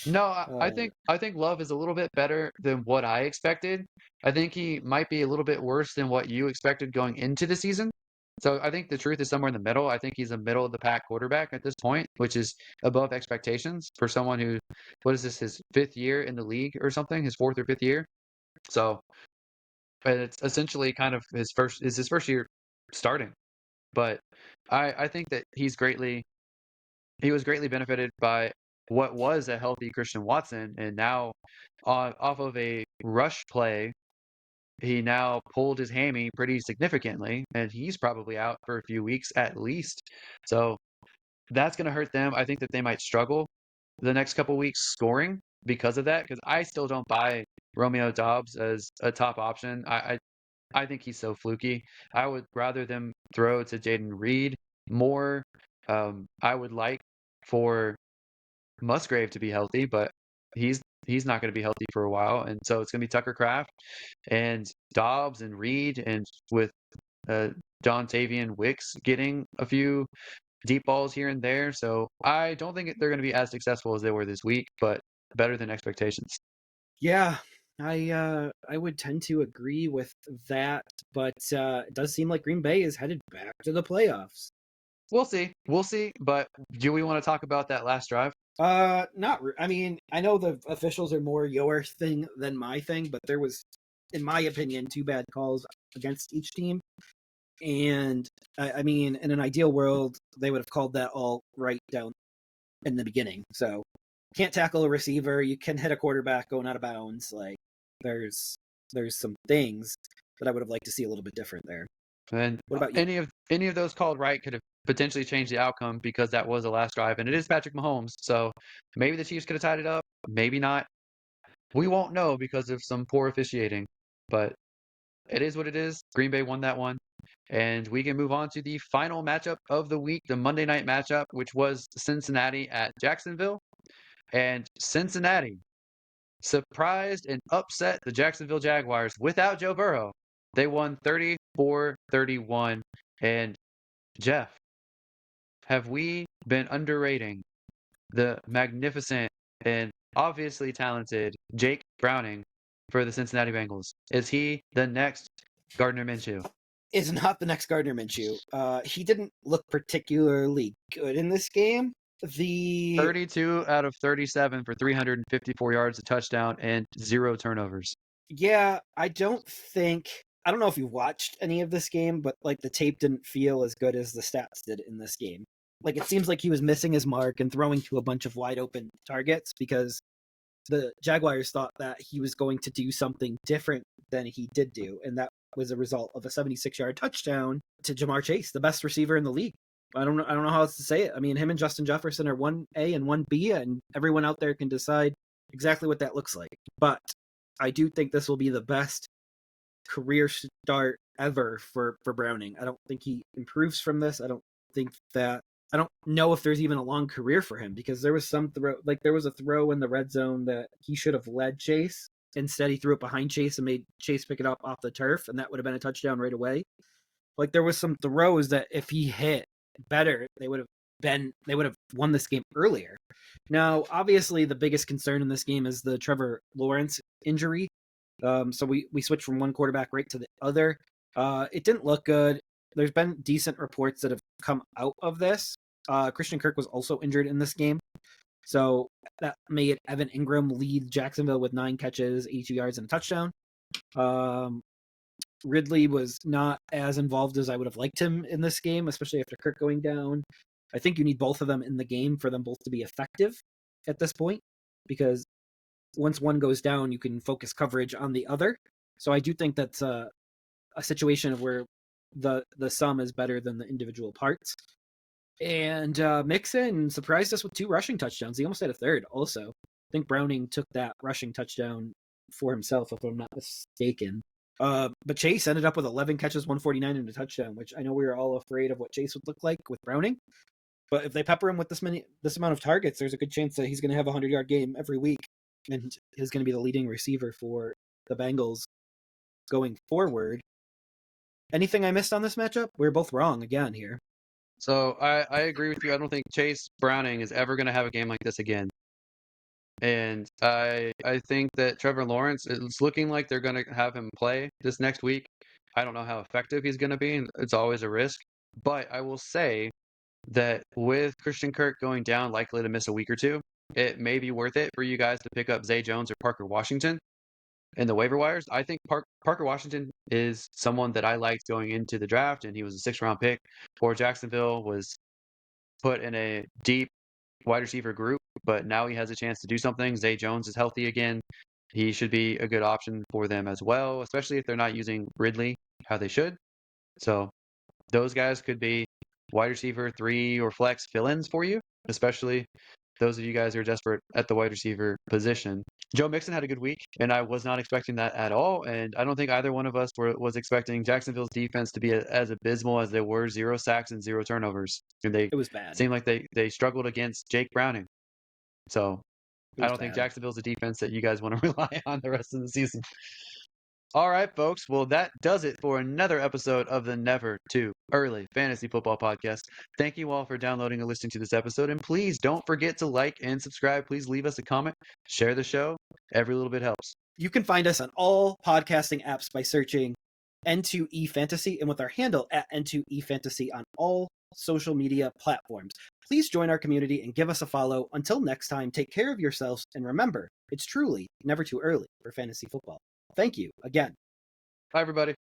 [SPEAKER 2] No, I think Love is a little bit better than what I expected. I think he might be a little bit worse than what you expected going into the season. So I think the truth is somewhere in the middle. I think he's a middle of the pack quarterback at this point, which is above expectations for someone who, what is this, his fifth year in the league or something, his fourth or fifth year. So, but it's essentially kind of his first year starting. But I think that he was greatly benefited by what was a healthy Christian Watson, and now off of a rush play, he now pulled his hammy pretty significantly, and he's probably out for a few weeks at least. So that's going to hurt them. I think that they might struggle the next couple weeks scoring because of that, because I still don't buy Romeo Dobbs as a top option. I think he's so fluky. I would rather them throw to Jaden Reed more. I would like for Musgrave to be healthy, but he's not going to be healthy for a while, and so it's going to be Tucker Kraft and Dobbs and Reed, and with Dontavian Wicks getting a few deep balls here and there. So I don't think they're going to be as successful as they were this week, but better than expectations.
[SPEAKER 1] Yeah, I would tend to agree with that, but it does seem like Green Bay is headed back to the playoffs.
[SPEAKER 2] We'll see. We'll see. But do we want to talk about that last drive?
[SPEAKER 1] I mean, I know the officials are more your thing than my thing, but there was, in my opinion, two bad calls against each team. And I mean, in an ideal world, they would have called that all right down in the beginning. So can't tackle a receiver, you can hit a quarterback going out of bounds. Like there's some things that I would have liked to see a little bit different there.
[SPEAKER 2] And
[SPEAKER 1] What about you?
[SPEAKER 2] any of those called right could have potentially changed the outcome because that was the last drive, and it is Patrick Mahomes. So maybe the Chiefs could have tied it up, maybe not. We won't know because of some poor officiating, but it is what it is. Green Bay won that one. And we can move on to the final matchup of the week, the Monday night matchup, which was Cincinnati at Jacksonville. And Cincinnati surprised and upset the Jacksonville Jaguars without Joe Burrow. They won 34-31. And Jeff, have we been underrating the magnificent and obviously talented Jake Browning for the Cincinnati Bengals? Is he the next Gardner Minshew?
[SPEAKER 1] Is not the next Gardner Minshew. He didn't look particularly good in this game.
[SPEAKER 2] 32 out of 37 for 354 yards, a touchdown, and 0 turnovers.
[SPEAKER 1] Yeah, I don't know if you watched any of this game, but like the tape didn't feel as good as the stats did in this game. Like it seems like he was missing his mark and throwing to a bunch of wide open targets because the Jaguars thought that he was going to do something different than he did do, and that was a result of a 76-yard touchdown to Jamar Chase, the best receiver in the league. I don't know how else to say it. I mean, him and Justin Jefferson are 1A and 1B, and everyone out there can decide exactly what that looks like. But I do think this will be the best career start ever for Browning. I don't think he improves from this. I don't know if there's even a long career for him, because there was there was a throw in the red zone that he should have led Chase. Instead, he threw it behind Chase and made Chase pick it up off the turf, and that would have been a touchdown right away. Like, there was some throws that if he hit better, they would have won this game earlier. Now, obviously, the biggest concern in this game is the Trevor Lawrence injury. So we switched from one quarterback right to the other. It didn't look good. There's been decent reports that have come out of this. Christian Kirk was also injured in this game. So that made Evan Ingram lead Jacksonville with 9 catches, 82 yards, and a touchdown. Ridley was not as involved as I would have liked him in this game, especially after Kirk going down. I think you need both of them in the game for them both to be effective at this point, because once one goes down, you can focus coverage on the other. So I do think that's a situation where the sum is better than the individual parts. And Mixon surprised us with 2 rushing touchdowns. He almost had a third also. I think Browning took that rushing touchdown for himself, if I'm not mistaken. But Chase ended up with 11 catches, 149, and a touchdown, which I know we were all afraid of what Chase would look like with Browning. But if they pepper him with this amount of targets, there's a good chance that he's going to have a 100-yard game every week, and he's going to be the leading receiver for the Bengals going forward. Anything I missed on this matchup? We're both wrong again here.
[SPEAKER 2] So I agree with you. I don't think Chase Browning is ever going to have a game like this again. And I think that Trevor Lawrence, it's looking like they're going to have him play this next week. I don't know how effective he's going to be. It's always a risk. But I will say that with Christian Kirk going down, likely to miss a week or two, it may be worth it for you guys to pick up Zay Jones or Parker Washington in the waiver wires. I think Parker Washington is someone that I liked going into the draft, and he was a 6th-round pick for Jacksonville, was put in a deep wide receiver group, but now he has a chance to do something. Zay Jones is healthy again. He should be a good option for them as well, especially if they're not using Ridley how they should. So those guys could be wide receiver 3 or flex fill-ins for you, especially those of you guys who are desperate at the wide receiver position. Joe Mixon had a good week, and I was not expecting that at all. And I don't think either one of us was expecting Jacksonville's defense to be as abysmal as they were. 0 sacks and 0 turnovers. And
[SPEAKER 1] It was bad.
[SPEAKER 2] seemed like they struggled against Jake Browning. So I don't think
[SPEAKER 1] bad.
[SPEAKER 2] Jacksonville's a defense that you guys want to rely on the rest of the season. All right, folks. Well, that does it for another episode of the Never Too Early Fantasy Football Podcast. Thank you all for downloading and listening to this episode. And please don't forget to like and subscribe. Please leave us a comment. Share the show. Every little bit helps.
[SPEAKER 1] You can find us on all podcasting apps by searching N2EFantasy and with our handle at N2EFantasy on all social media platforms. Please join our community and give us a follow. Until next time, take care of yourselves, and remember, it's truly never too early for fantasy football. Thank you again.
[SPEAKER 2] Bye, everybody.